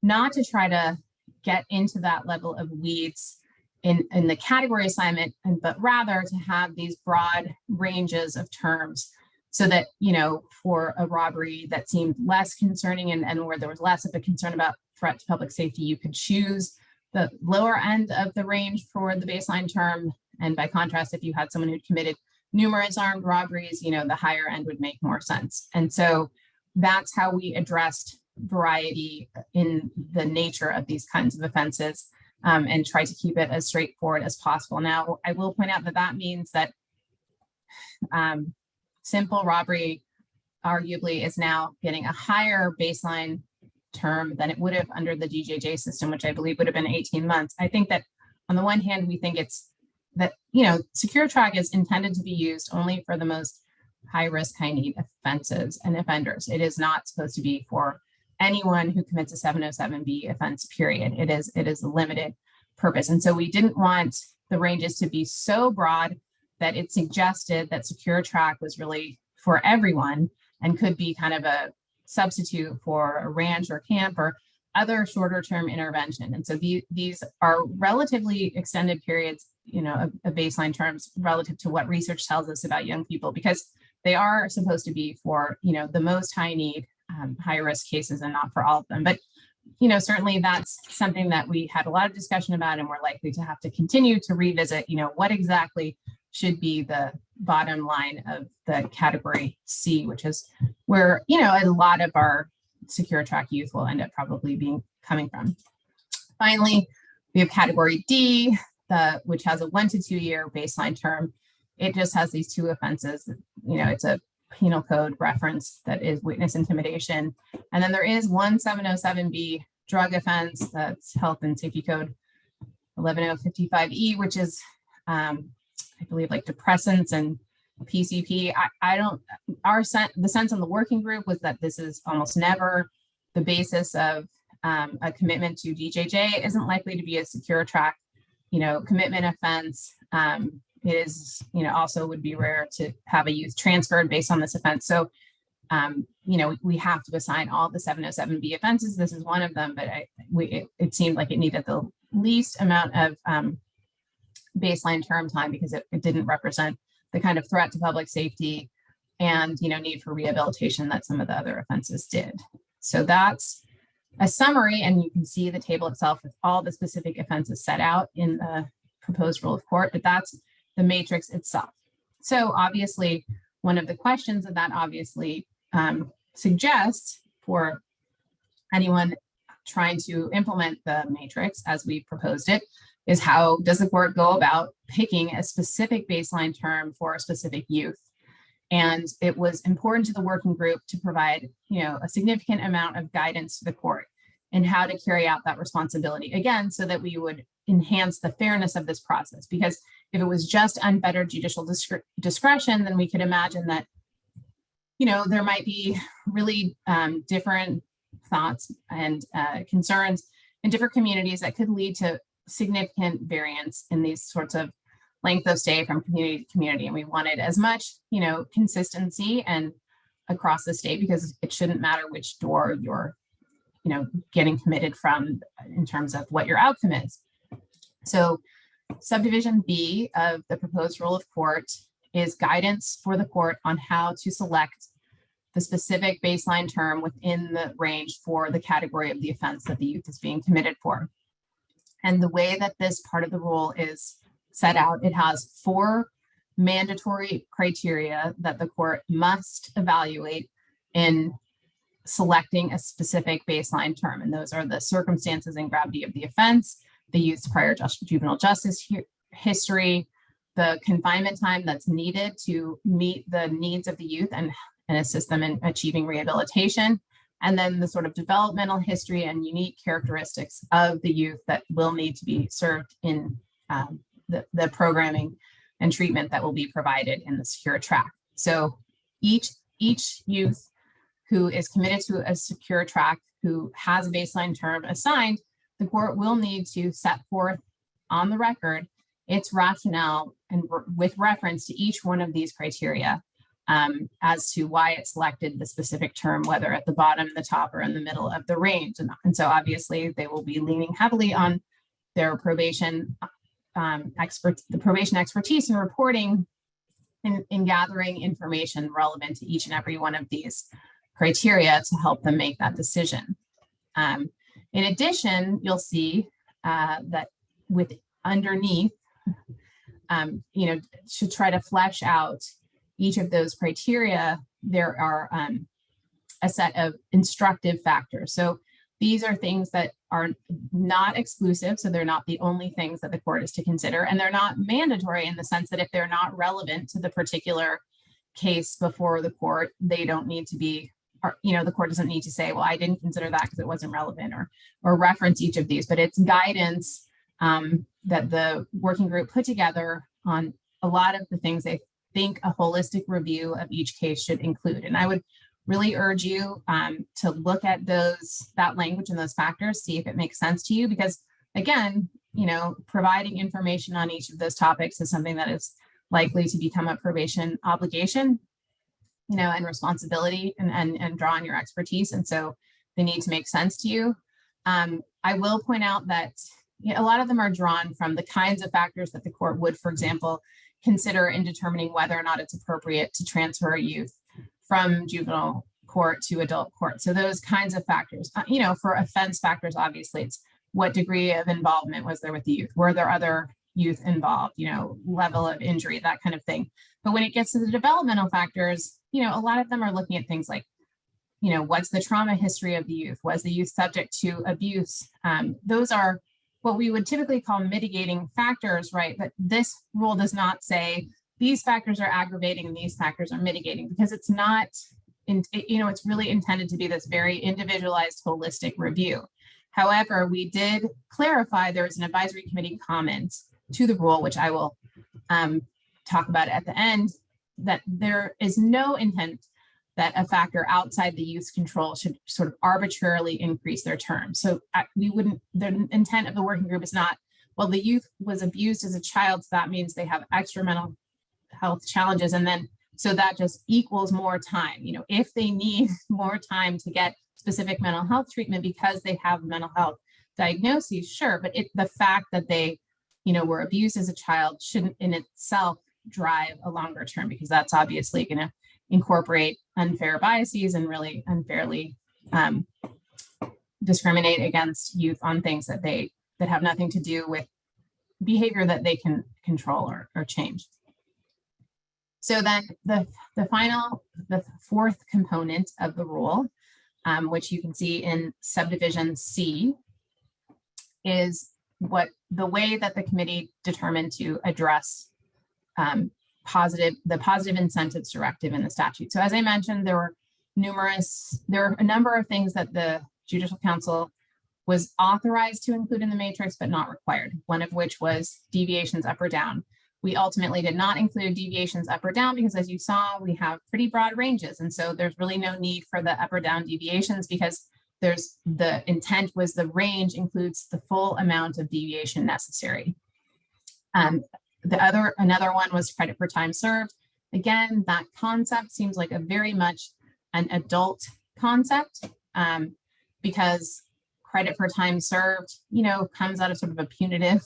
not to try to get into that level of weeds in the category assignment, but rather to have these broad ranges of terms so that, for a robbery that seemed less concerning and where there was less of a concern about threat to public safety, you could choose the lower end of the range for the baseline term. And by contrast, if you had someone who'd committed numerous armed robberies, the higher end would make more sense. And so that's how we addressed variety in the nature of these kinds of offenses. and try to keep it as straightforward as possible. Now, I will point out that that means that simple robbery arguably is now getting a higher baseline term than it would have under the DJJ system, which I believe would have been 18 months. I think that on the one hand, we think it's that, secure track is intended to be used only for the most high risk, high need offenses and offenders. It is not supposed to be for anyone who commits a 707B offense, period. It is a limited purpose. And so we didn't want the ranges to be so broad that it suggested that secure track was really for everyone and could be kind of a substitute for a ranch or camp or other shorter term intervention. And so these are relatively extended periods, of baseline terms relative to what research tells us about young people, because they are supposed to be for, the most high need, high risk cases and not for all of them. But, certainly that's something that we had a lot of discussion about, and we're likely to have to continue to revisit, what exactly should be the bottom line of the category C, which is where, a lot of our secure track youth will end up probably coming from. Finally, we have category D, which has a 1 to 2 year baseline term. It just has these two offenses. It's a penal code reference that is witness intimidation. And then there is one 707B drug offense, that's health and safety code 11055E, which is, I believe, like depressants and PCP. The sense on the working group was that this is almost never the basis of a commitment to DJJ. It isn't likely to be a secure track, commitment offense. It is, also would be rare to have a youth transferred based on this offense. So, we have to assign all the 707B offenses. This is one of them, but it seemed like it needed the least amount of baseline term time because it didn't represent the kind of threat to public safety and, need for rehabilitation that some of the other offenses did. So that's a summary, and you can see the table itself with all the specific offenses set out in the proposed rule of court, but that's the matrix itself. So obviously, one of the questions that obviously suggests for anyone trying to implement the matrix as we proposed it is, how does the court go about picking a specific baseline term for a specific youth? And it was important to the working group to provide, a significant amount of guidance to the court in how to carry out that responsibility, again, so that we would enhance the fairness of this process. Because if it was just unfettered judicial discretion, then we could imagine that, there might be really different thoughts and concerns in different communities that could lead to significant variance in these sorts of length of stay from community to community. And we wanted as much, consistency and across the state, because it shouldn't matter which door you're, getting committed from in terms of what your outcome is. So subdivision B of the proposed rule of court is guidance for the court on how to select the specific baseline term within the range for the category of the offense that the youth is being committed for. And the way that this part of the rule is set out, it has 4 mandatory criteria that the court must evaluate in selecting a specific baseline term. And those are the circumstances and gravity of the offense, the youth's prior juvenile justice history, the confinement time that's needed to meet the needs of the youth and assist them in achieving rehabilitation, and then the sort of developmental history and unique characteristics of the youth that will need to be served in the programming and treatment that will be provided in the secure track. So each youth who is committed to a secure track, who has a baseline term assigned, the court will need to set forth on the record its rationale and with reference to each one of these criteria as to why it selected the specific term, whether at the bottom, the top, or in the middle of the range. And so obviously they will be leaning heavily on their probation the probation expertise in reporting in gathering information relevant to each and every one of these criteria to help them make that decision. In addition, you'll see that with underneath, to try to flesh out each of those criteria, there are a set of instructive factors. So These are things that are not exclusive, so they're not the only things that the court is to consider, and they're not mandatory in the sense that if they're not relevant to the particular case before the court, they don't need to be, or, the court doesn't need to say, well, I didn't consider that because it wasn't relevant, or reference each of these, but it's guidance that the working group put together on a lot of the things they think a holistic review of each case should include. And I would really urge you to look at that language and those factors, see if it makes sense to you, because again, providing information on each of those topics is something that is likely to become a probation obligation, and responsibility, and draw on your expertise. And so they need to make sense to you. I will point out that a lot of them are drawn from the kinds of factors that the court would, for example, consider in determining whether or not it's appropriate to transfer a youth from juvenile court to adult court. So those kinds of factors, for offense factors, obviously it's what degree of involvement was there with the youth? Were there other youth involved, level of injury, that kind of thing. But when it gets to the developmental factors, a lot of them are looking at things like, what's the trauma history of the youth? Was the youth subject to abuse? Those are what we would typically call mitigating factors, right? But this rule does not say these factors are aggravating and these factors are mitigating, because it's not, it's really intended to be this very individualized, holistic review. However, we did clarify there was an advisory committee comment to the rule, which I will talk about at the end, that there is no intent that a factor outside the youth's control should sort of arbitrarily increase their term. So the intent of the working group is not, well, the youth was abused as a child, so that means they have extra mental health challenges, and then so that just equals more time. If they need more time to get specific mental health treatment because they have mental health diagnoses, sure, but the fact that they were abused as a child shouldn't in itself drive a longer term, because that's obviously going to incorporate unfair biases and really unfairly discriminate against youth on things that have nothing to do with behavior that they can control or change. So then the fourth component of the rule, which you can see in subdivision C, is the way that the committee determined to address the positive incentives directive in the statute. So as I mentioned, there are a number of things that the Judicial Council was authorized to include in the matrix, but not required, one of which was deviations up or down. We ultimately did not include deviations up or down because, as you saw, we have pretty broad ranges. And so there's really no need for the up or down deviations, because the intent was the range includes the full amount of deviation necessary. Another one was credit for time served. Again, that concept seems like a very much an adult concept, because credit for time served, comes out of sort of a punitive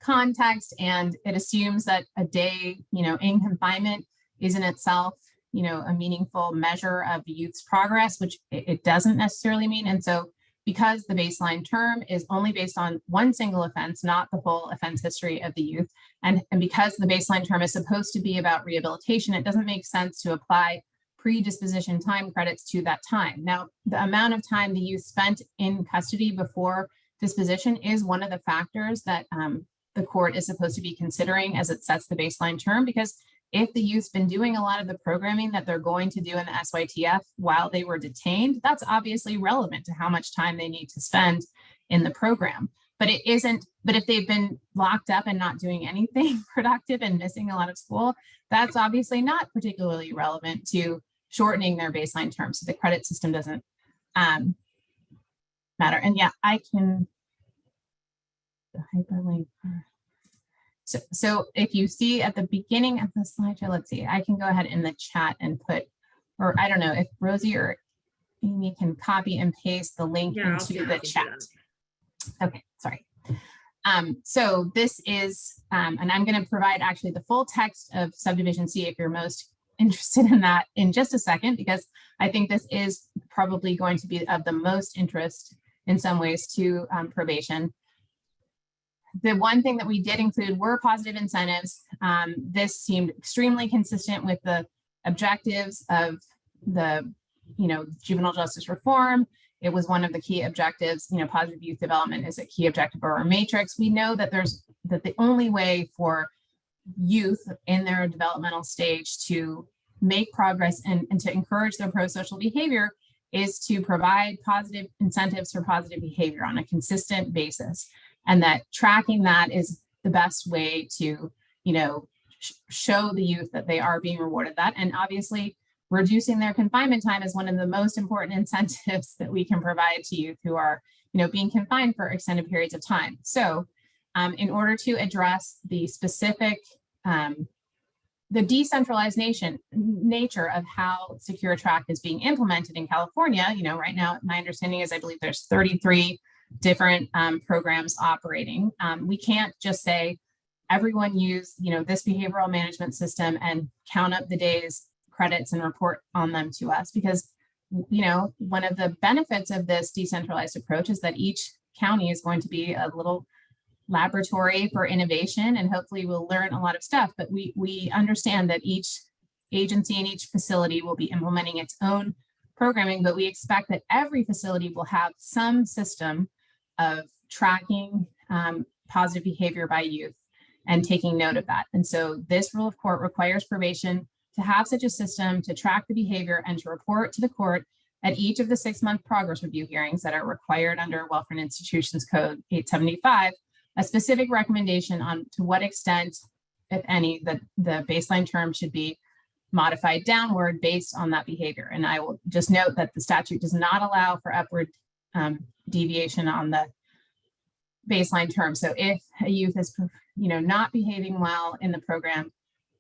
context, and it assumes that a day, in confinement is in itself, a meaningful measure of the youth's progress, which it doesn't necessarily mean. And so because the baseline term is only based on one single offense, not the whole offense history of the youth, and because the baseline term is supposed to be about rehabilitation, it doesn't make sense to apply predisposition time credits to that time. Now, the amount of time the youth spent in custody before disposition is one of the factors that the court is supposed to be considering as it sets the baseline term, because if the youth's been doing a lot of the programming that they're going to do in the SYTF while they were detained, that's obviously relevant to how much time they need to spend in the program. But it isn't, but if they've been locked up and not doing anything productive and missing a lot of school, that's obviously not particularly relevant to shortening their baseline term. So the credit system doesn't matter. And yeah, I can hyperlink. So if you see at the beginning of the slideshow, let's see, I can go ahead in the chat and put, or I don't know if Rosie or Amy can copy and paste the link into the chat. Okay, sorry. So this is, and I'm going to provide actually the full text of subdivision C if you're most interested in that in just a second, because I think this is probably going to be of the most interest in some ways to probation. The one thing that we did include were positive incentives. This seemed extremely consistent with the objectives of the, juvenile justice reform. it was one of the key objectives. Positive youth development is a key objective of our matrix. We know that the only way for youth in their developmental stage to make progress and to encourage their pro-social behavior is to provide positive incentives for positive behavior on a consistent basis. And that tracking that is the best way to, show the youth that they are being rewarded that. And obviously, reducing their confinement time is one of the most important incentives that we can provide to youth who are, being confined for extended periods of time. So in order to address the specific, the decentralized nature of how Secure Track is being implemented in California, right now, my understanding is I believe there's 33 different programs operating. We can't just say everyone use, this behavioral management system and count up the days, credits, and report on them to us, because, one of the benefits of this decentralized approach is that each county is going to be a little laboratory for innovation, and hopefully we'll learn a lot of stuff. But we understand that each agency and each facility will be implementing its own programming, but we expect that every facility will have some system of tracking positive behavior by youth and taking note of that. And so this rule of court requires probation to have such a system to track the behavior and to report to the court at each of the 6-month progress review hearings that are required under Welfare and Institutions Code 875, a specific recommendation on to what extent, if any, the baseline term should be modified downward based on that behavior. And I will just note that the statute does not allow for upward deviation on the baseline term. So if a youth is, not behaving well in the program,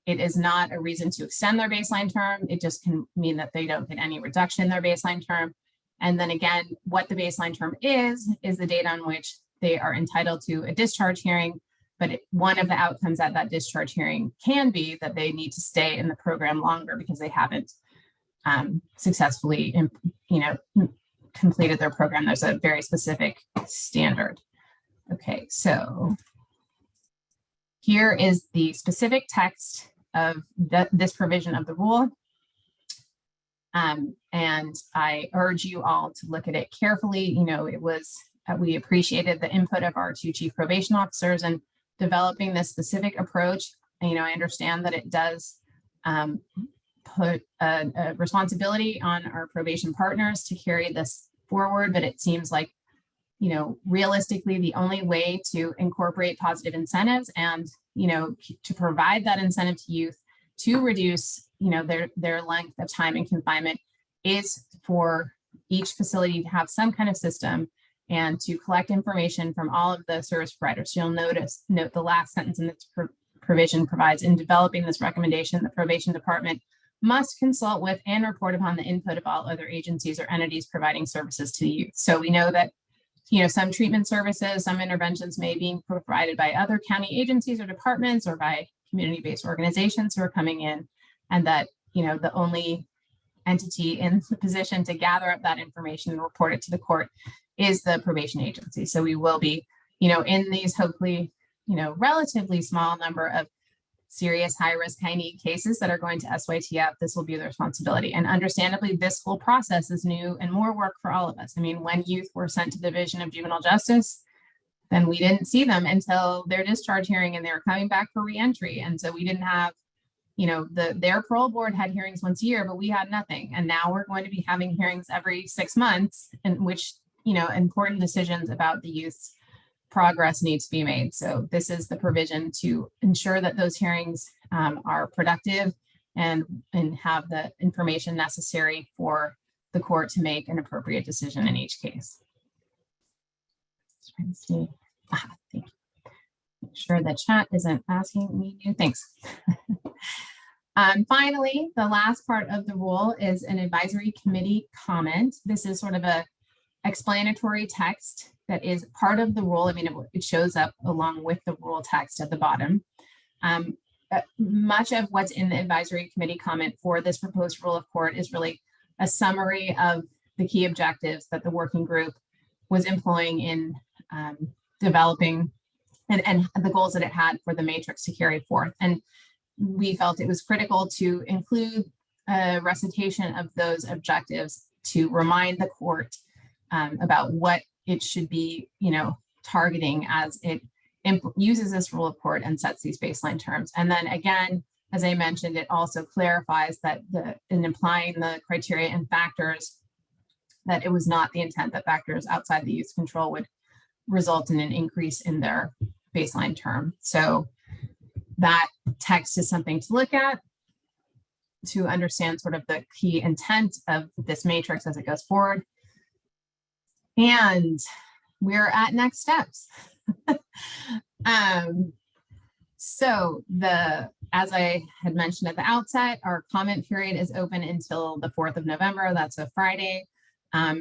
it is not a reason to extend their baseline term. It just can mean that they don't get any reduction in their baseline term. And then again, what the baseline term is the date on which they are entitled to a discharge hearing. But one of the outcomes at that discharge hearing can be that they need to stay in the program longer because they haven't successfully, completed their program. There's a very specific standard. Okay, so here is the specific text of this provision of the rule. And I urge you all to look at it carefully. We appreciated the input of our 2 chief probation officers in developing this specific approach. And, I understand that it does put a responsibility on our probation partners to carry this forward, but it seems like, realistically, the only way to incorporate positive incentives and, to provide that incentive to youth to reduce, their length of time in confinement is for each facility to have some kind of system and to collect information from all of the service providers. You'll note the last sentence in this provision provides, in developing this recommendation, the probation department must consult with and report upon the input of all other agencies or entities providing services to the youth. So we know that, some treatment services, some interventions may be provided by other county agencies or departments or by community-based organizations who are coming in, and that, the only entity in the position to gather up that information and report it to the court is the probation agency. So we will be, in these hopefully, relatively small number of serious high risk, high need cases that are going to SYTF, this will be the responsibility. And understandably, this whole process is new and more work for all of us. I mean, when youth were sent to the Division of Juvenile Justice, then we didn't see them until their discharge hearing and they were coming back for reentry. And so we didn't have, their parole board had hearings once a year, but we had nothing. And now we're going to be having hearings every 6 months in which, important decisions about the youth's progress needs to be made. So this is the provision to ensure that those hearings are productive and have the information necessary for the court to make an appropriate decision in each case. Just trying to see. Thank you. Make sure the chat isn't asking me new things. Finally, the last part of the rule is an advisory committee comment. This is sort of a explanatory text that is part of the rule. I mean, it shows up along with the rule text at the bottom. Much of what's in the advisory committee comment for this proposed rule of court is really a summary of the key objectives that the working group was employing in developing and the goals that it had for the matrix to carry forth. And we felt it was critical to include a recitation of those objectives to remind the court about what it should be, targeting as it uses this rule of court and sets these baseline terms. And then again, as I mentioned, it also clarifies that in applying the criteria and factors, that it was not the intent that factors outside the use control would result in an increase in their baseline term. So that text is something to look at to understand sort of the key intent of this matrix as it goes forward. And we're at next steps. So as I had mentioned at the outset, our comment period is open until the 4th of November. That's a Friday.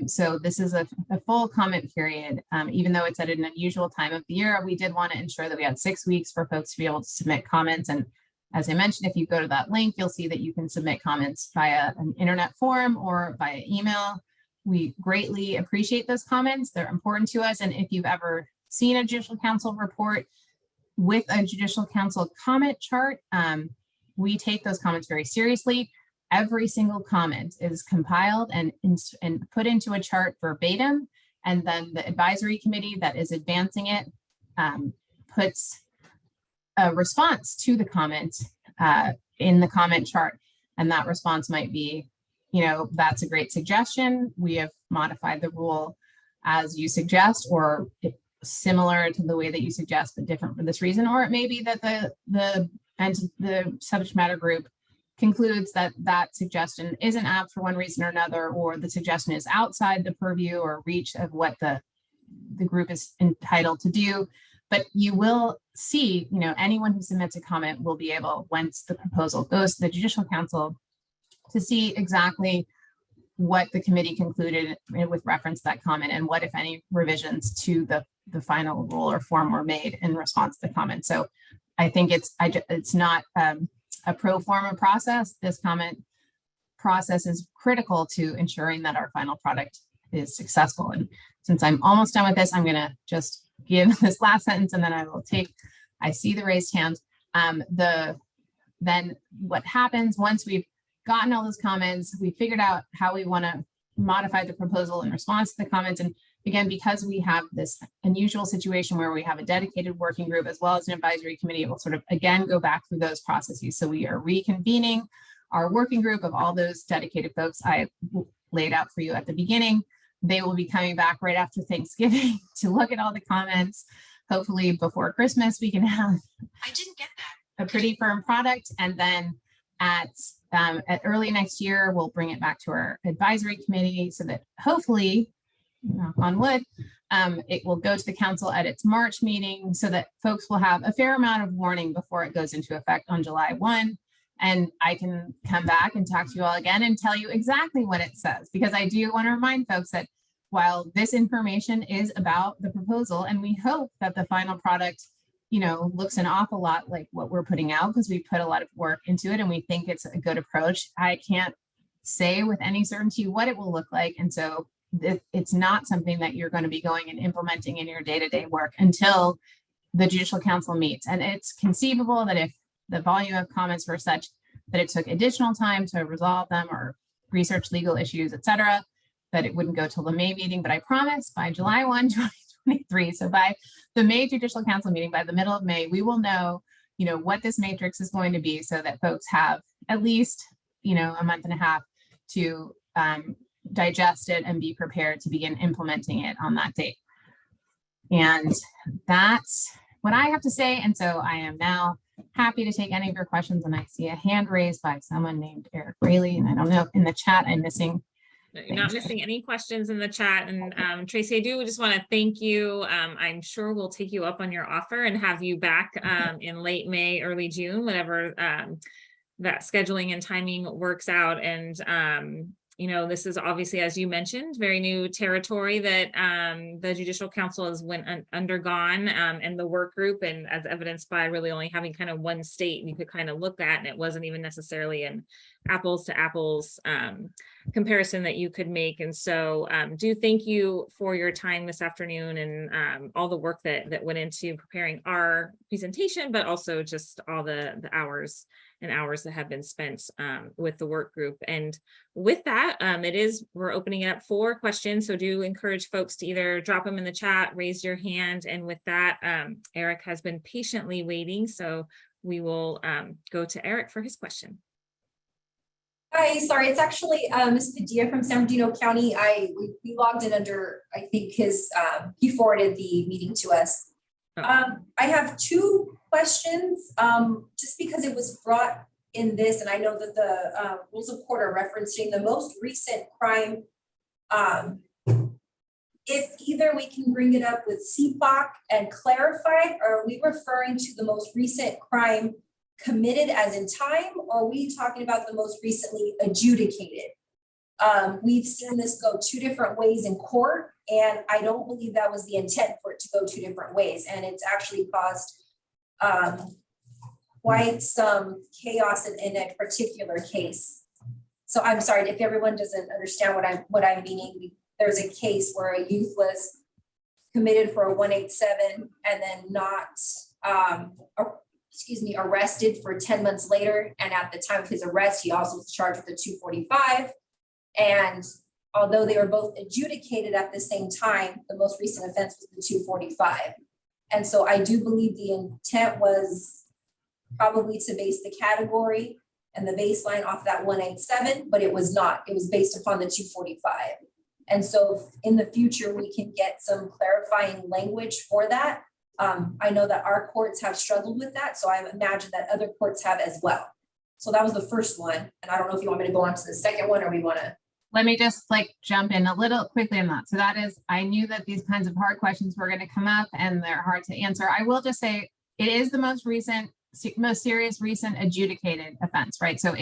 So this is a full comment period. Even though it's at an unusual time of the year, we did want to ensure that we had 6 weeks for folks to be able to submit comments. And as I mentioned, if you go to that link, you'll see that you can submit comments via an internet form or via email. We greatly appreciate those comments. They're important to us. And if you've ever seen a Judicial Council report with a Judicial Council comment chart, we take those comments very seriously. Every single comment is compiled and put into a chart verbatim, and then the advisory committee that is advancing it puts a response to the comment in the comment chart. And that response might be, that's a great suggestion. We have modified the rule as you suggest, or similar to the way that you suggest, but different for this reason. Or it may be that the subject matter group concludes that suggestion isn't apt for one reason or another, or the suggestion is outside the purview or reach of what the group is entitled to do. But you will see, anyone who submits a comment will be able, once the proposal goes to the Judicial Council, to see exactly what the committee concluded with reference to that comment and what, if any, revisions to the final rule or form were made in response to the comment. So I think it's not a pro forma process. This comment process is critical to ensuring that our final product is successful. And since I'm almost done with this, I'm going to just give this last sentence, and then I see the raised hand. Then what happens once we've gotten all those comments, we figured out how we want to modify the proposal in response to the comments. And again, because we have this unusual situation where we have a dedicated working group as well as an advisory committee, it will sort of, again, go back through those processes. So we are reconvening our working group of all those dedicated folks I laid out for you at the beginning. They will be coming back right after Thanksgiving to look at all the comments. Hopefully before Christmas, we can have a pretty firm product. And then at early next year, we'll bring it back to our advisory committee so that hopefully, knock on wood, it will go to the council at its March meeting so that folks will have a fair amount of warning before it goes into effect on July 1. And I can come back and talk to you all again and tell you exactly what it says, because I do want to remind folks that while this information is about the proposal, and we hope that the final product, looks an awful lot like what we're putting out because we put a lot of work into it and we think it's a good approach, I can't say with any certainty what it will look like. And so it's not something that you're going to be going and implementing in your day-to-day work until the Judicial Council meets. And it's conceivable that if the volume of comments were such that it took additional time to resolve them or research legal issues, et cetera, that it wouldn't go till the May meeting. But I promise by July 1, 2023, so by the May Judicial Council meeting, by the middle of May, we will know, what this matrix is going to be so that folks have at least, a month and a half to digest it and be prepared to begin implementing it on that date. And that's what I have to say. And so I am now happy to take any of your questions. And I see a hand raised by someone named Eric Rayleigh. And I don't know if in the chat I'm missing. You're not missing any questions in the chat. And Tracy, I do just want to thank you. I'm sure we'll take you up on your offer and have you back in late May, early June, whenever that scheduling and timing works out. And this is obviously, as you mentioned, very new territory that the Judicial Council has undergone, and the work group, and as evidenced by really only having kind of one state you could kind of look at, and it wasn't even necessarily an apples to apples comparison that you could make. And so do thank you for your time this afternoon and all the work that went into preparing our presentation, but also just all the hours and hours that have been spent with the work group. And with that, we're opening it up for questions. So do encourage folks to either drop them in the chat, raise your hand. And with that, Eric has been patiently waiting. So we will go to Eric for his question. Hi, sorry, it's actually Ms. Padilla from San Bernardino County. We logged in under, I think he forwarded the meeting to us. Oh. I have two questions, just because it was brought in this, and I know that the rules of court are referencing the most recent crime. If either we can bring it up with CPOC and clarify, or are we referring to the most recent crime committed as in time, or are we talking about the most recently adjudicated? We've seen this go two different ways in court, and I don't believe that was the intent for it to go two different ways, and it's actually caused quite some chaos in a particular case. So I'm sorry if everyone doesn't understand what I'm meaning. There's a case where a youth was committed for a 187 and then not arrested for 10 months later. And at the time of his arrest, he also was charged with a 245. And although they were both adjudicated at the same time, the most recent offense was the 245. And so I do believe the intent was probably to base the category and the baseline off that 187, but it was not. It was based upon the 245. And so if in the future, we can get some clarifying language for that. I know that our courts have struggled with that, so I imagine that other courts have as well. So that was the first one. And I don't know if you want me to go on to the second one, or we want to. Let me just jump in a little quickly on that. So that is, I knew that these kinds of hard questions were going to come up and they're hard to answer. I will just say it is the most serious recent adjudicated offense, right? So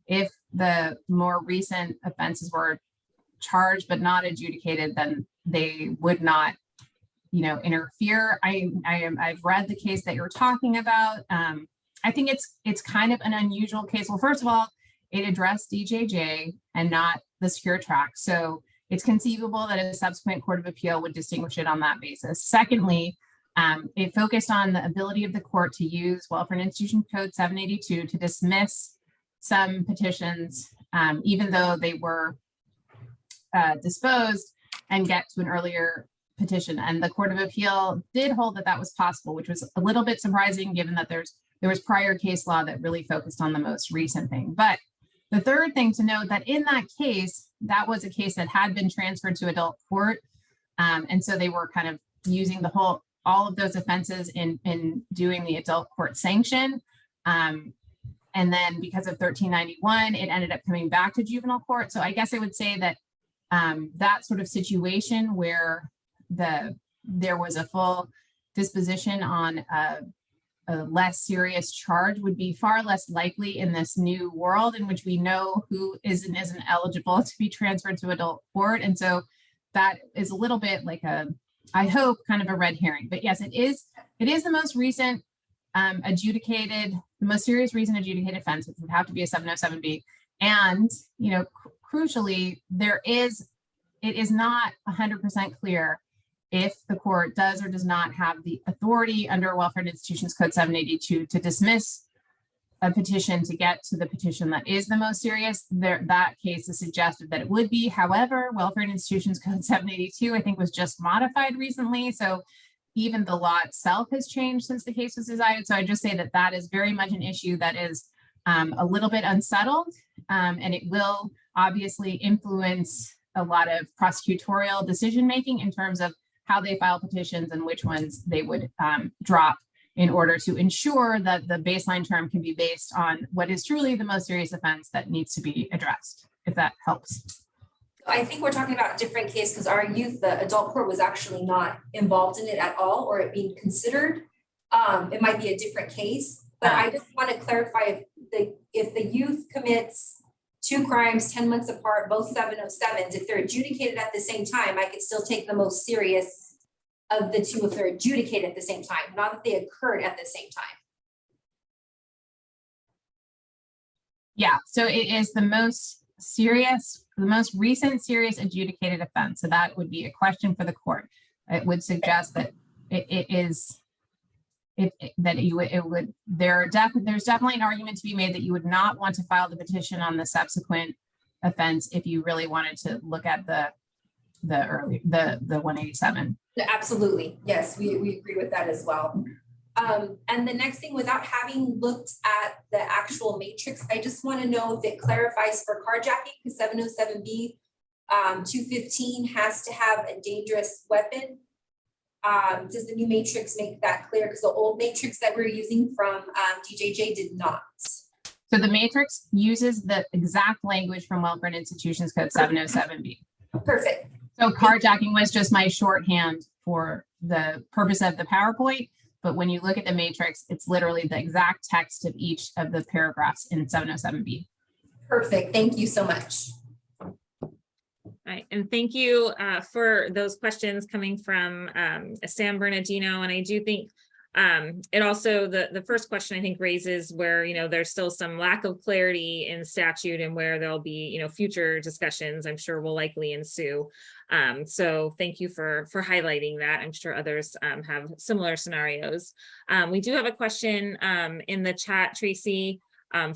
if the more recent offenses were charged but not adjudicated, then they would not, interfere. I've read the case that you're talking about. I think it's kind of an unusual case. Well, first of all, it addressed DJJ and not the secure track. So it's conceivable that a subsequent court of appeal would distinguish it on that basis. Secondly, it focused on the ability of the court to use Welfare and Institution Code 782 to dismiss some petitions, even though they were disposed, and get to an earlier petition. And the Court of Appeal did hold that was possible, which was a little bit surprising given that there was prior case law that really focused on the most recent thing. But the third thing to note, that in that case, that was a case that had been transferred to adult court. And so they were kind of using all of those offenses in doing the adult court sanction. And then because of 1391, it ended up coming back to juvenile court. So I guess I would say that that sort of situation where there was a full disposition on a less serious charge would be far less likely in this new world in which we know who is and isn't eligible to be transferred to adult court. And so that is a little bit like I hope, kind of a red herring. But yes, it is the most recent the most serious recent adjudicated offense, which would have to be a 707B. And, crucially, it is not 100% clear if the court does or does not have the authority under Welfare and Institutions Code 782 to dismiss a petition to get to the petition that is the most serious. That case is suggested that it would be. However, Welfare and Institutions Code 782, I think, was just modified recently. So even the law itself has changed since the case was decided. So I just say that is very much an issue that is a little bit unsettled, and it will obviously influence a lot of prosecutorial decision-making in terms of how they file petitions and which ones they would drop in order to ensure that the baseline term can be based on what is truly the most serious offense that needs to be addressed, if that helps. I think we're talking about a different case because our the adult court was actually not involved in it at all, or it being considered. It might be a different case, but I just want to clarify if the youth commits 2 crimes 10 months apart, both 707s, if they're adjudicated at the same time, I could still take the most serious of the 2 if they're adjudicated at the same time, not that they occurred at the same time. Yeah, so it is the most recent serious adjudicated offense. So that would be a question for the court. It would suggest that it is there's definitely an argument to be made that you would not want to file the petition on the subsequent offense if you really wanted to look at the 187. Absolutely. Yes, we agree with that as well. And the next thing, without having looked at the actual matrix, I just want to know if it clarifies for carjacking, because 707B 215 has to have a dangerous weapon. Does the new matrix make that clear? Because the old matrix that we're using from DJJ did not. So the matrix uses the exact language from Welfare and Institutions Code 707B. Perfect. So carjacking was just my shorthand for the purpose of the PowerPoint. But when you look at the matrix, it's literally the exact text of each of the paragraphs in 707B. Perfect. Thank you so much. All right, and thank you for those questions coming from Sam Bernardino. And I do think it also, the first question I think raises where, you know, there's still some lack of clarity in statute and where there'll be, you know, future discussions I'm sure will likely ensue. So thank you for highlighting that. I'm sure others have similar scenarios. We do have a question in the chat, Tracy,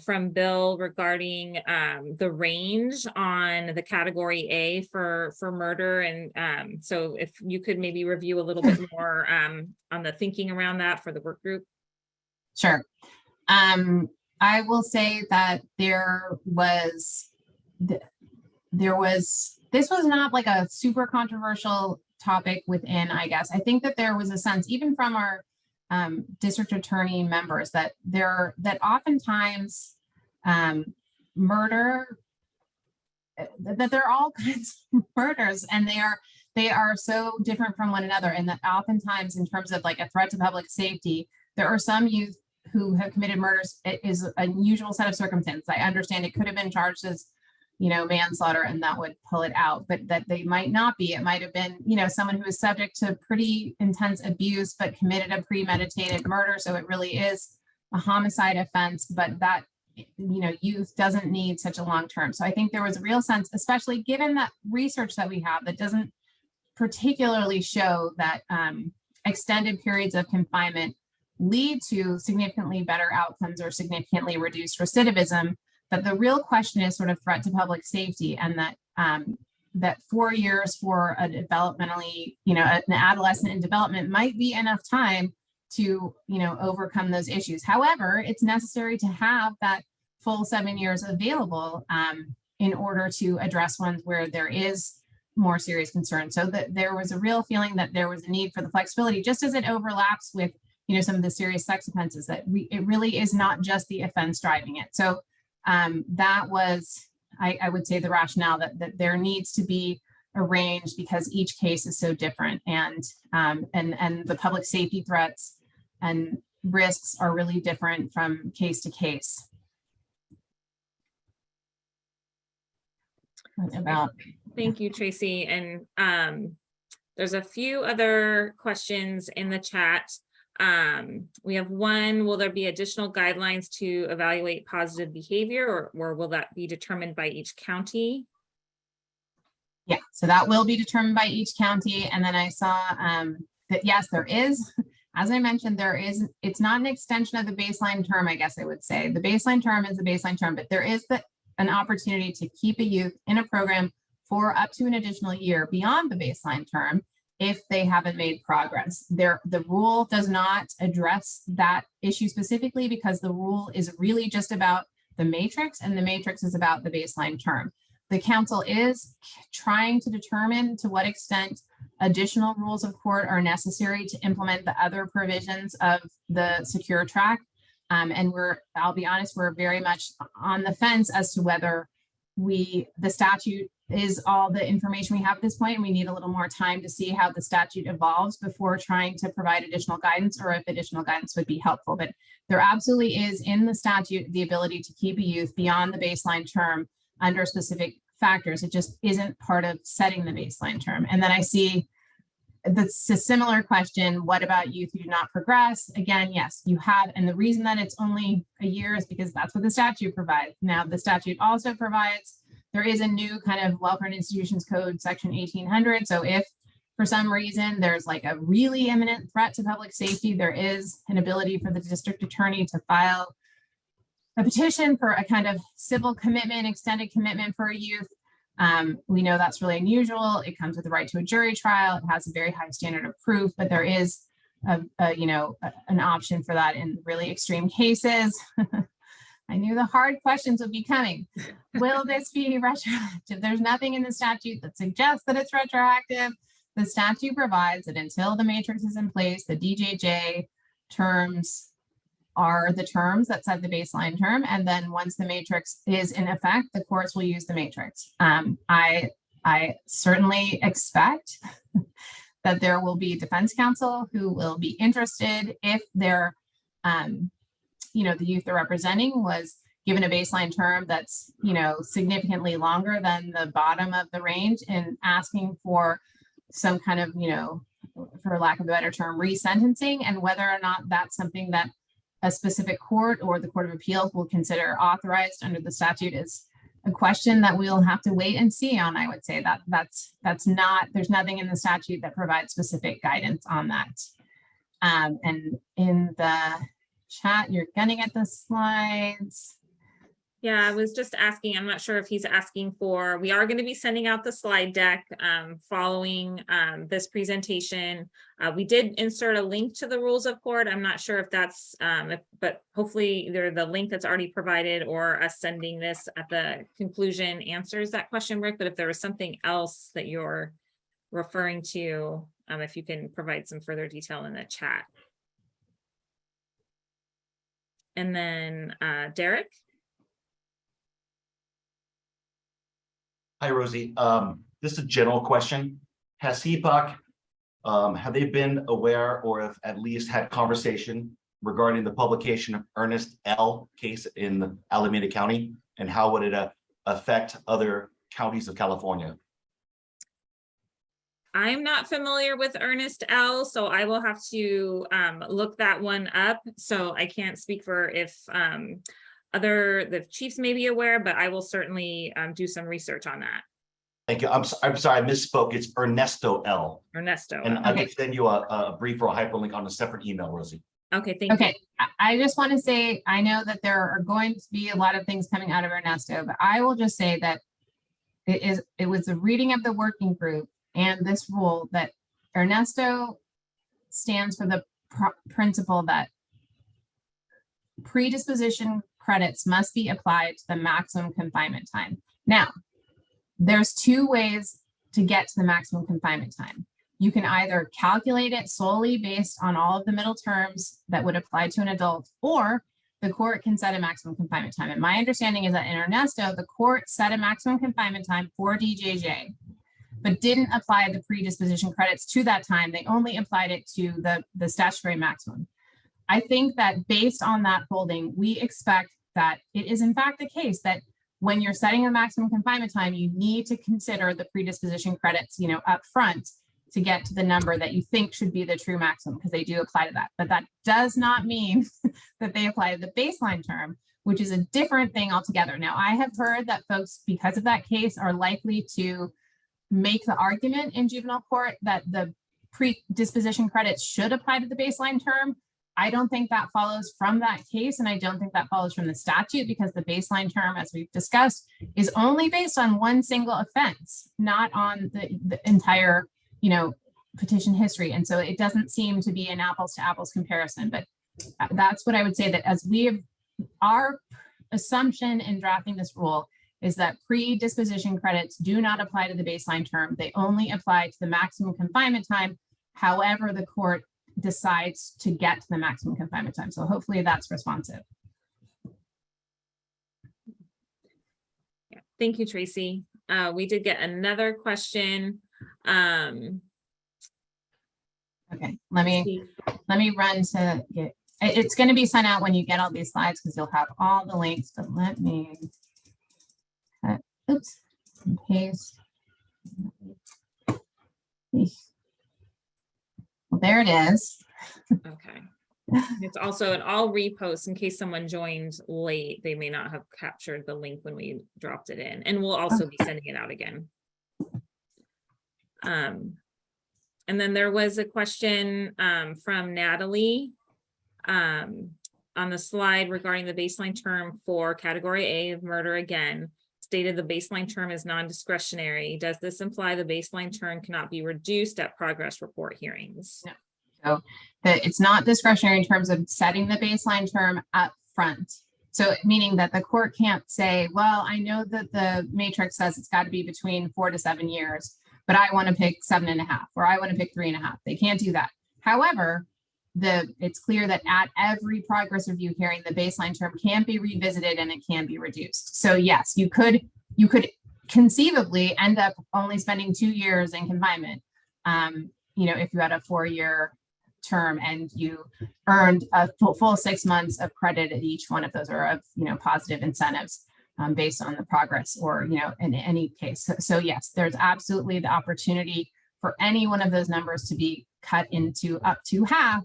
from Bill regarding the range on the category A for murder. And so if you could maybe review a little bit more on the thinking around that for the work group. Sure. I will say that this was not like a super controversial topic within, I guess. I think that there was a sense, even from our district attorney members, that oftentimes murder, that there are all kinds of murders, and they are so different from one another, and that oftentimes in terms of like a threat to public safety, there are some youth who have committed murders. It is an unusual set of circumstances. I understand it could have been charged as, you know, manslaughter, and that would pull it out, but that they might not be. It might have been, you know, someone who is subject to pretty intense abuse, but committed a premeditated murder. So it really is a homicide offense, but that, you know, youth doesn't need such a long term. So I think there was a real sense, especially given that research that we have that doesn't particularly show that extended periods of confinement lead to significantly better outcomes or significantly reduced recidivism, that the real question is sort of threat to public safety, and that that 4 years for a developmentally, you know, an adolescent in development might be enough time to, you know, overcome those issues. However, it's necessary to have that full 7 years available in order to address ones where there is more serious concern. So that there was a real feeling that there was a need for the flexibility, just as it overlaps with, you know, some of the serious sex offenses, that it really is not just the offense driving it. So that was, I would say, the rationale that there needs to be a range, because each case is so different, and the public safety threats and risks are really different from case to case. Thank you, Tracy. And there's a few other questions in the chat. We have one: will there be additional guidelines to evaluate positive behavior, or will that be determined by each county? Yeah, so that will be determined by each county. And then I saw that, yes, there is, as I mentioned, it's not an extension of the baseline term, I guess I would say. The baseline term is the baseline term, but there is an opportunity to keep a youth in a program for up to an additional year beyond the baseline term if they haven't made progress. The rule does not address that issue specifically, because the rule is really just about the matrix, and the matrix is about the baseline term. The council is trying to determine to what extent additional rules of court are necessary to implement the other provisions of the secure track. And I'll be honest, we're very much on the fence as to whether the statute is all the information we have at this point, and we need a little more time to see how the statute evolves before trying to provide additional guidance, or if additional guidance would be helpful. But there absolutely is in the statute the ability to keep a youth beyond the baseline term under specific factors. It just isn't part of setting the baseline term. And then I see that's a similar question: what about youth who do not progress? Again, yes, you have, and the reason that it's only a year is because that's what the statute provides. Now, the statute also provides, there is a new kind of Welfare and Institutions Code, section 1800. So if, for some reason there's like a really imminent threat to public safety, there is an ability for the district attorney to file a petition for a kind of civil commitment, extended commitment for a youth. We know that's really unusual. It comes with the right to a jury trial. It has a very high standard of proof, but there is an option for that in really extreme cases. I knew the hard questions would be coming. Will this be retroactive? There's nothing in the statute that suggests that it's retroactive. The statute provides that until the matrix is in place, the DJJ terms are the terms that set the baseline term. And then once the matrix is in effect, the courts will use the matrix. I certainly expect that there will be defense counsel who will be interested if they're, the youth they're representing was given a baseline term that's, significantly longer than the bottom of the range, and asking for some kind of, for lack of a better term, resentencing, and whether or not that's something that a specific court or the Court of Appeals will consider authorized under the statute is a question that we'll have to wait and see on. I would say that that's not, there's nothing in the statute that provides specific guidance on that. And in the chat, you're gonna get the slides. Yeah, I was just asking, I'm not sure if he's asking for, we are going to be sending out the slide deck following this presentation. We did insert a link to the rules of court. I'm not sure if that's, but hopefully either the link that's already provided or us sending this at the conclusion answers that question, Rick. But if there was something else that you're referring to, if you can provide some further detail in the chat. And then Derek. Hi, Rosie. This is a general question. Has CPOC, have they been aware or have at least had conversation regarding the publication of Ernest L. case in Alameda County, and how would it affect other counties of California? I'm not familiar with Ernest L, so I will have to look that one up. So I can't speak for if the chiefs may be aware, but I will certainly do some research on that. Thank you. I'm sorry, I misspoke. It's Ernesto L. Ernesto. And I Okay. can send you a brief or a hyperlink on a separate email, Rosie. Okay, thank you. Okay, I just want to say, I know that there are going to be a lot of things coming out of Ernesto, but I will just say that it was a reading of the working group and this rule that Ernesto stands for the principle that predisposition credits must be applied to the maximum confinement time. Now, there's two ways to get to the maximum confinement time. You can either calculate it solely based on all of the middle terms that would apply to an adult, or the court can set a maximum confinement time. And my understanding is that in Ernesto, the court set a maximum confinement time for DJJ, but didn't apply the predisposition credits to that time. They only applied it to the statutory maximum. I think that based on that holding, we expect that it is in fact the case that when you're setting a maximum confinement time, you need to consider the predisposition credits, up front to get to the number that you think should be the true maximum, because they do apply to that. But that does not mean that they apply to the baseline term, which is a different thing altogether. Now, I have heard that folks, because of that case, are likely to make the argument in juvenile court that the predisposition credits should apply to the baseline term. I don't think that follows from that case, and I don't think that follows from the statute, because the baseline term, as we've discussed, is only based on one single offense, not on the entire, petition history. And so it doesn't seem to be an apples to apples comparison. But that's what I would say, that as our assumption in drafting this rule is that predisposition credits do not apply to the baseline term. They only apply to the maximum confinement time, however the court decides to get to the maximum confinement time. So hopefully that's responsive. Yeah, thank you, Tracy. We did get another question. Okay, let me run to get, it's going to be sent out when you get all these slides, because you'll have all the links, but let me cut, oops, and paste. Well, there it is. Okay. It's also an all repost in case someone joined late. They may not have captured the link when we dropped it in, and we'll also be sending it out again. And then there was a question from Natalie on the slide regarding the baseline term for category A of murder again. Stated the baseline term is non-discretionary. Does this imply the baseline term cannot be reduced at progress report hearings? No. So that it's not discretionary in terms of setting the baseline term up front. So meaning that the court can't say, well, I know that the matrix says it's got to be between 4 to 7 years, but I want to pick 7.5, or I want to pick 3.5. They can't do that. However, it's clear that at every progress review hearing, the baseline term can be revisited and it can be reduced. So yes, you could conceivably end up only spending 2 years in confinement. If you had a 4-year term and you earned a full 6 months of credit at each one of those, or of positive incentives based on the progress, or in any case. So yes, there's absolutely the opportunity for any one of those numbers to be cut into up to half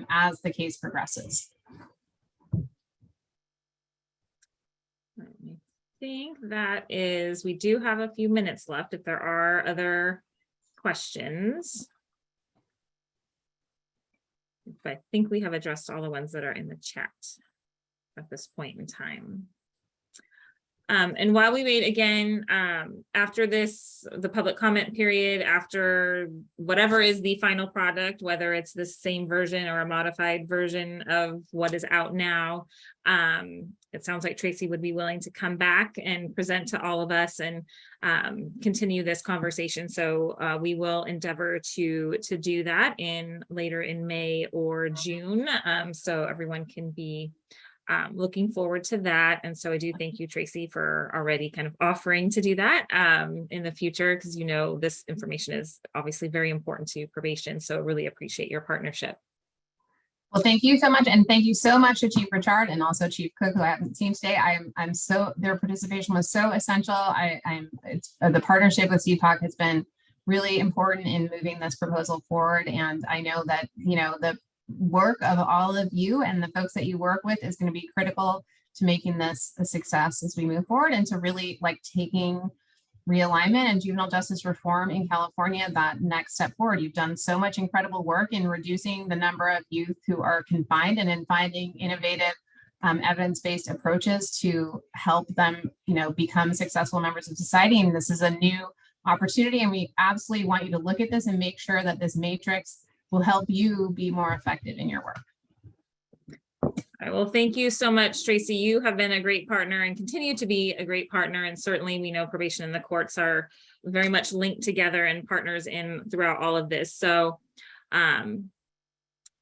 as the case progresses. I think that is, we do have a few minutes left if there are other questions. But I think we have addressed all the ones that are in the chat at this point in time. And while we wait, again, after this, the public comment period, after whatever is the final product, whether it's the same version or a modified version of what is out now, it sounds like Tracy would be willing to come back and present to all of us and continue this conversation. So we will endeavor to do that later in May or June, so everyone can be looking forward to that. And so I do thank you, Tracy, for already kind of offering to do that in the future, because this information is obviously very important to probation. So really appreciate your partnership. Well, thank you so much. And thank you so much to Chief Richard and also Chief Cook, who I haven't seen today. Their participation was so essential. The partnership with CPOC has been really important in moving this proposal forward. And I know that, the work of all of you and the folks that you work with is going to be critical to making this a success as we move forward, and to really taking realignment and juvenile justice reform in California that next step forward. You've done so much incredible work in reducing the number of youth who are confined and in finding innovative evidence-based approaches to help them become successful members of society. And this is a new opportunity, and we absolutely want you to look at this and make sure that this matrix will help you be more effective in your work. All right, well, thank you so much, Tracy. You have been a great partner and continue to be a great partner. And certainly we know probation and the courts are very much linked together and partners throughout all of this. So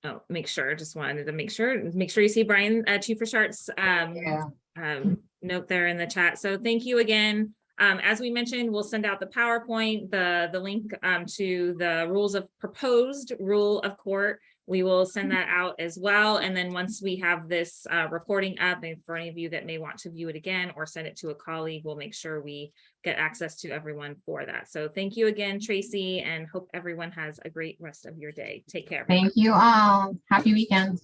just wanted to make sure you see Brian, Chief Richard's note there in the chat. So thank you again. As we mentioned, we'll send out the PowerPoint, the link to the proposed rule of court. We will send that out as well. And then once we have this recording up, and for any of you that may want to view it again or send it to a colleague, we'll make sure we get access to everyone for that. So thank you again, Tracy, and hope everyone has a great rest of your day. Take care. Thank you all. Happy weekend.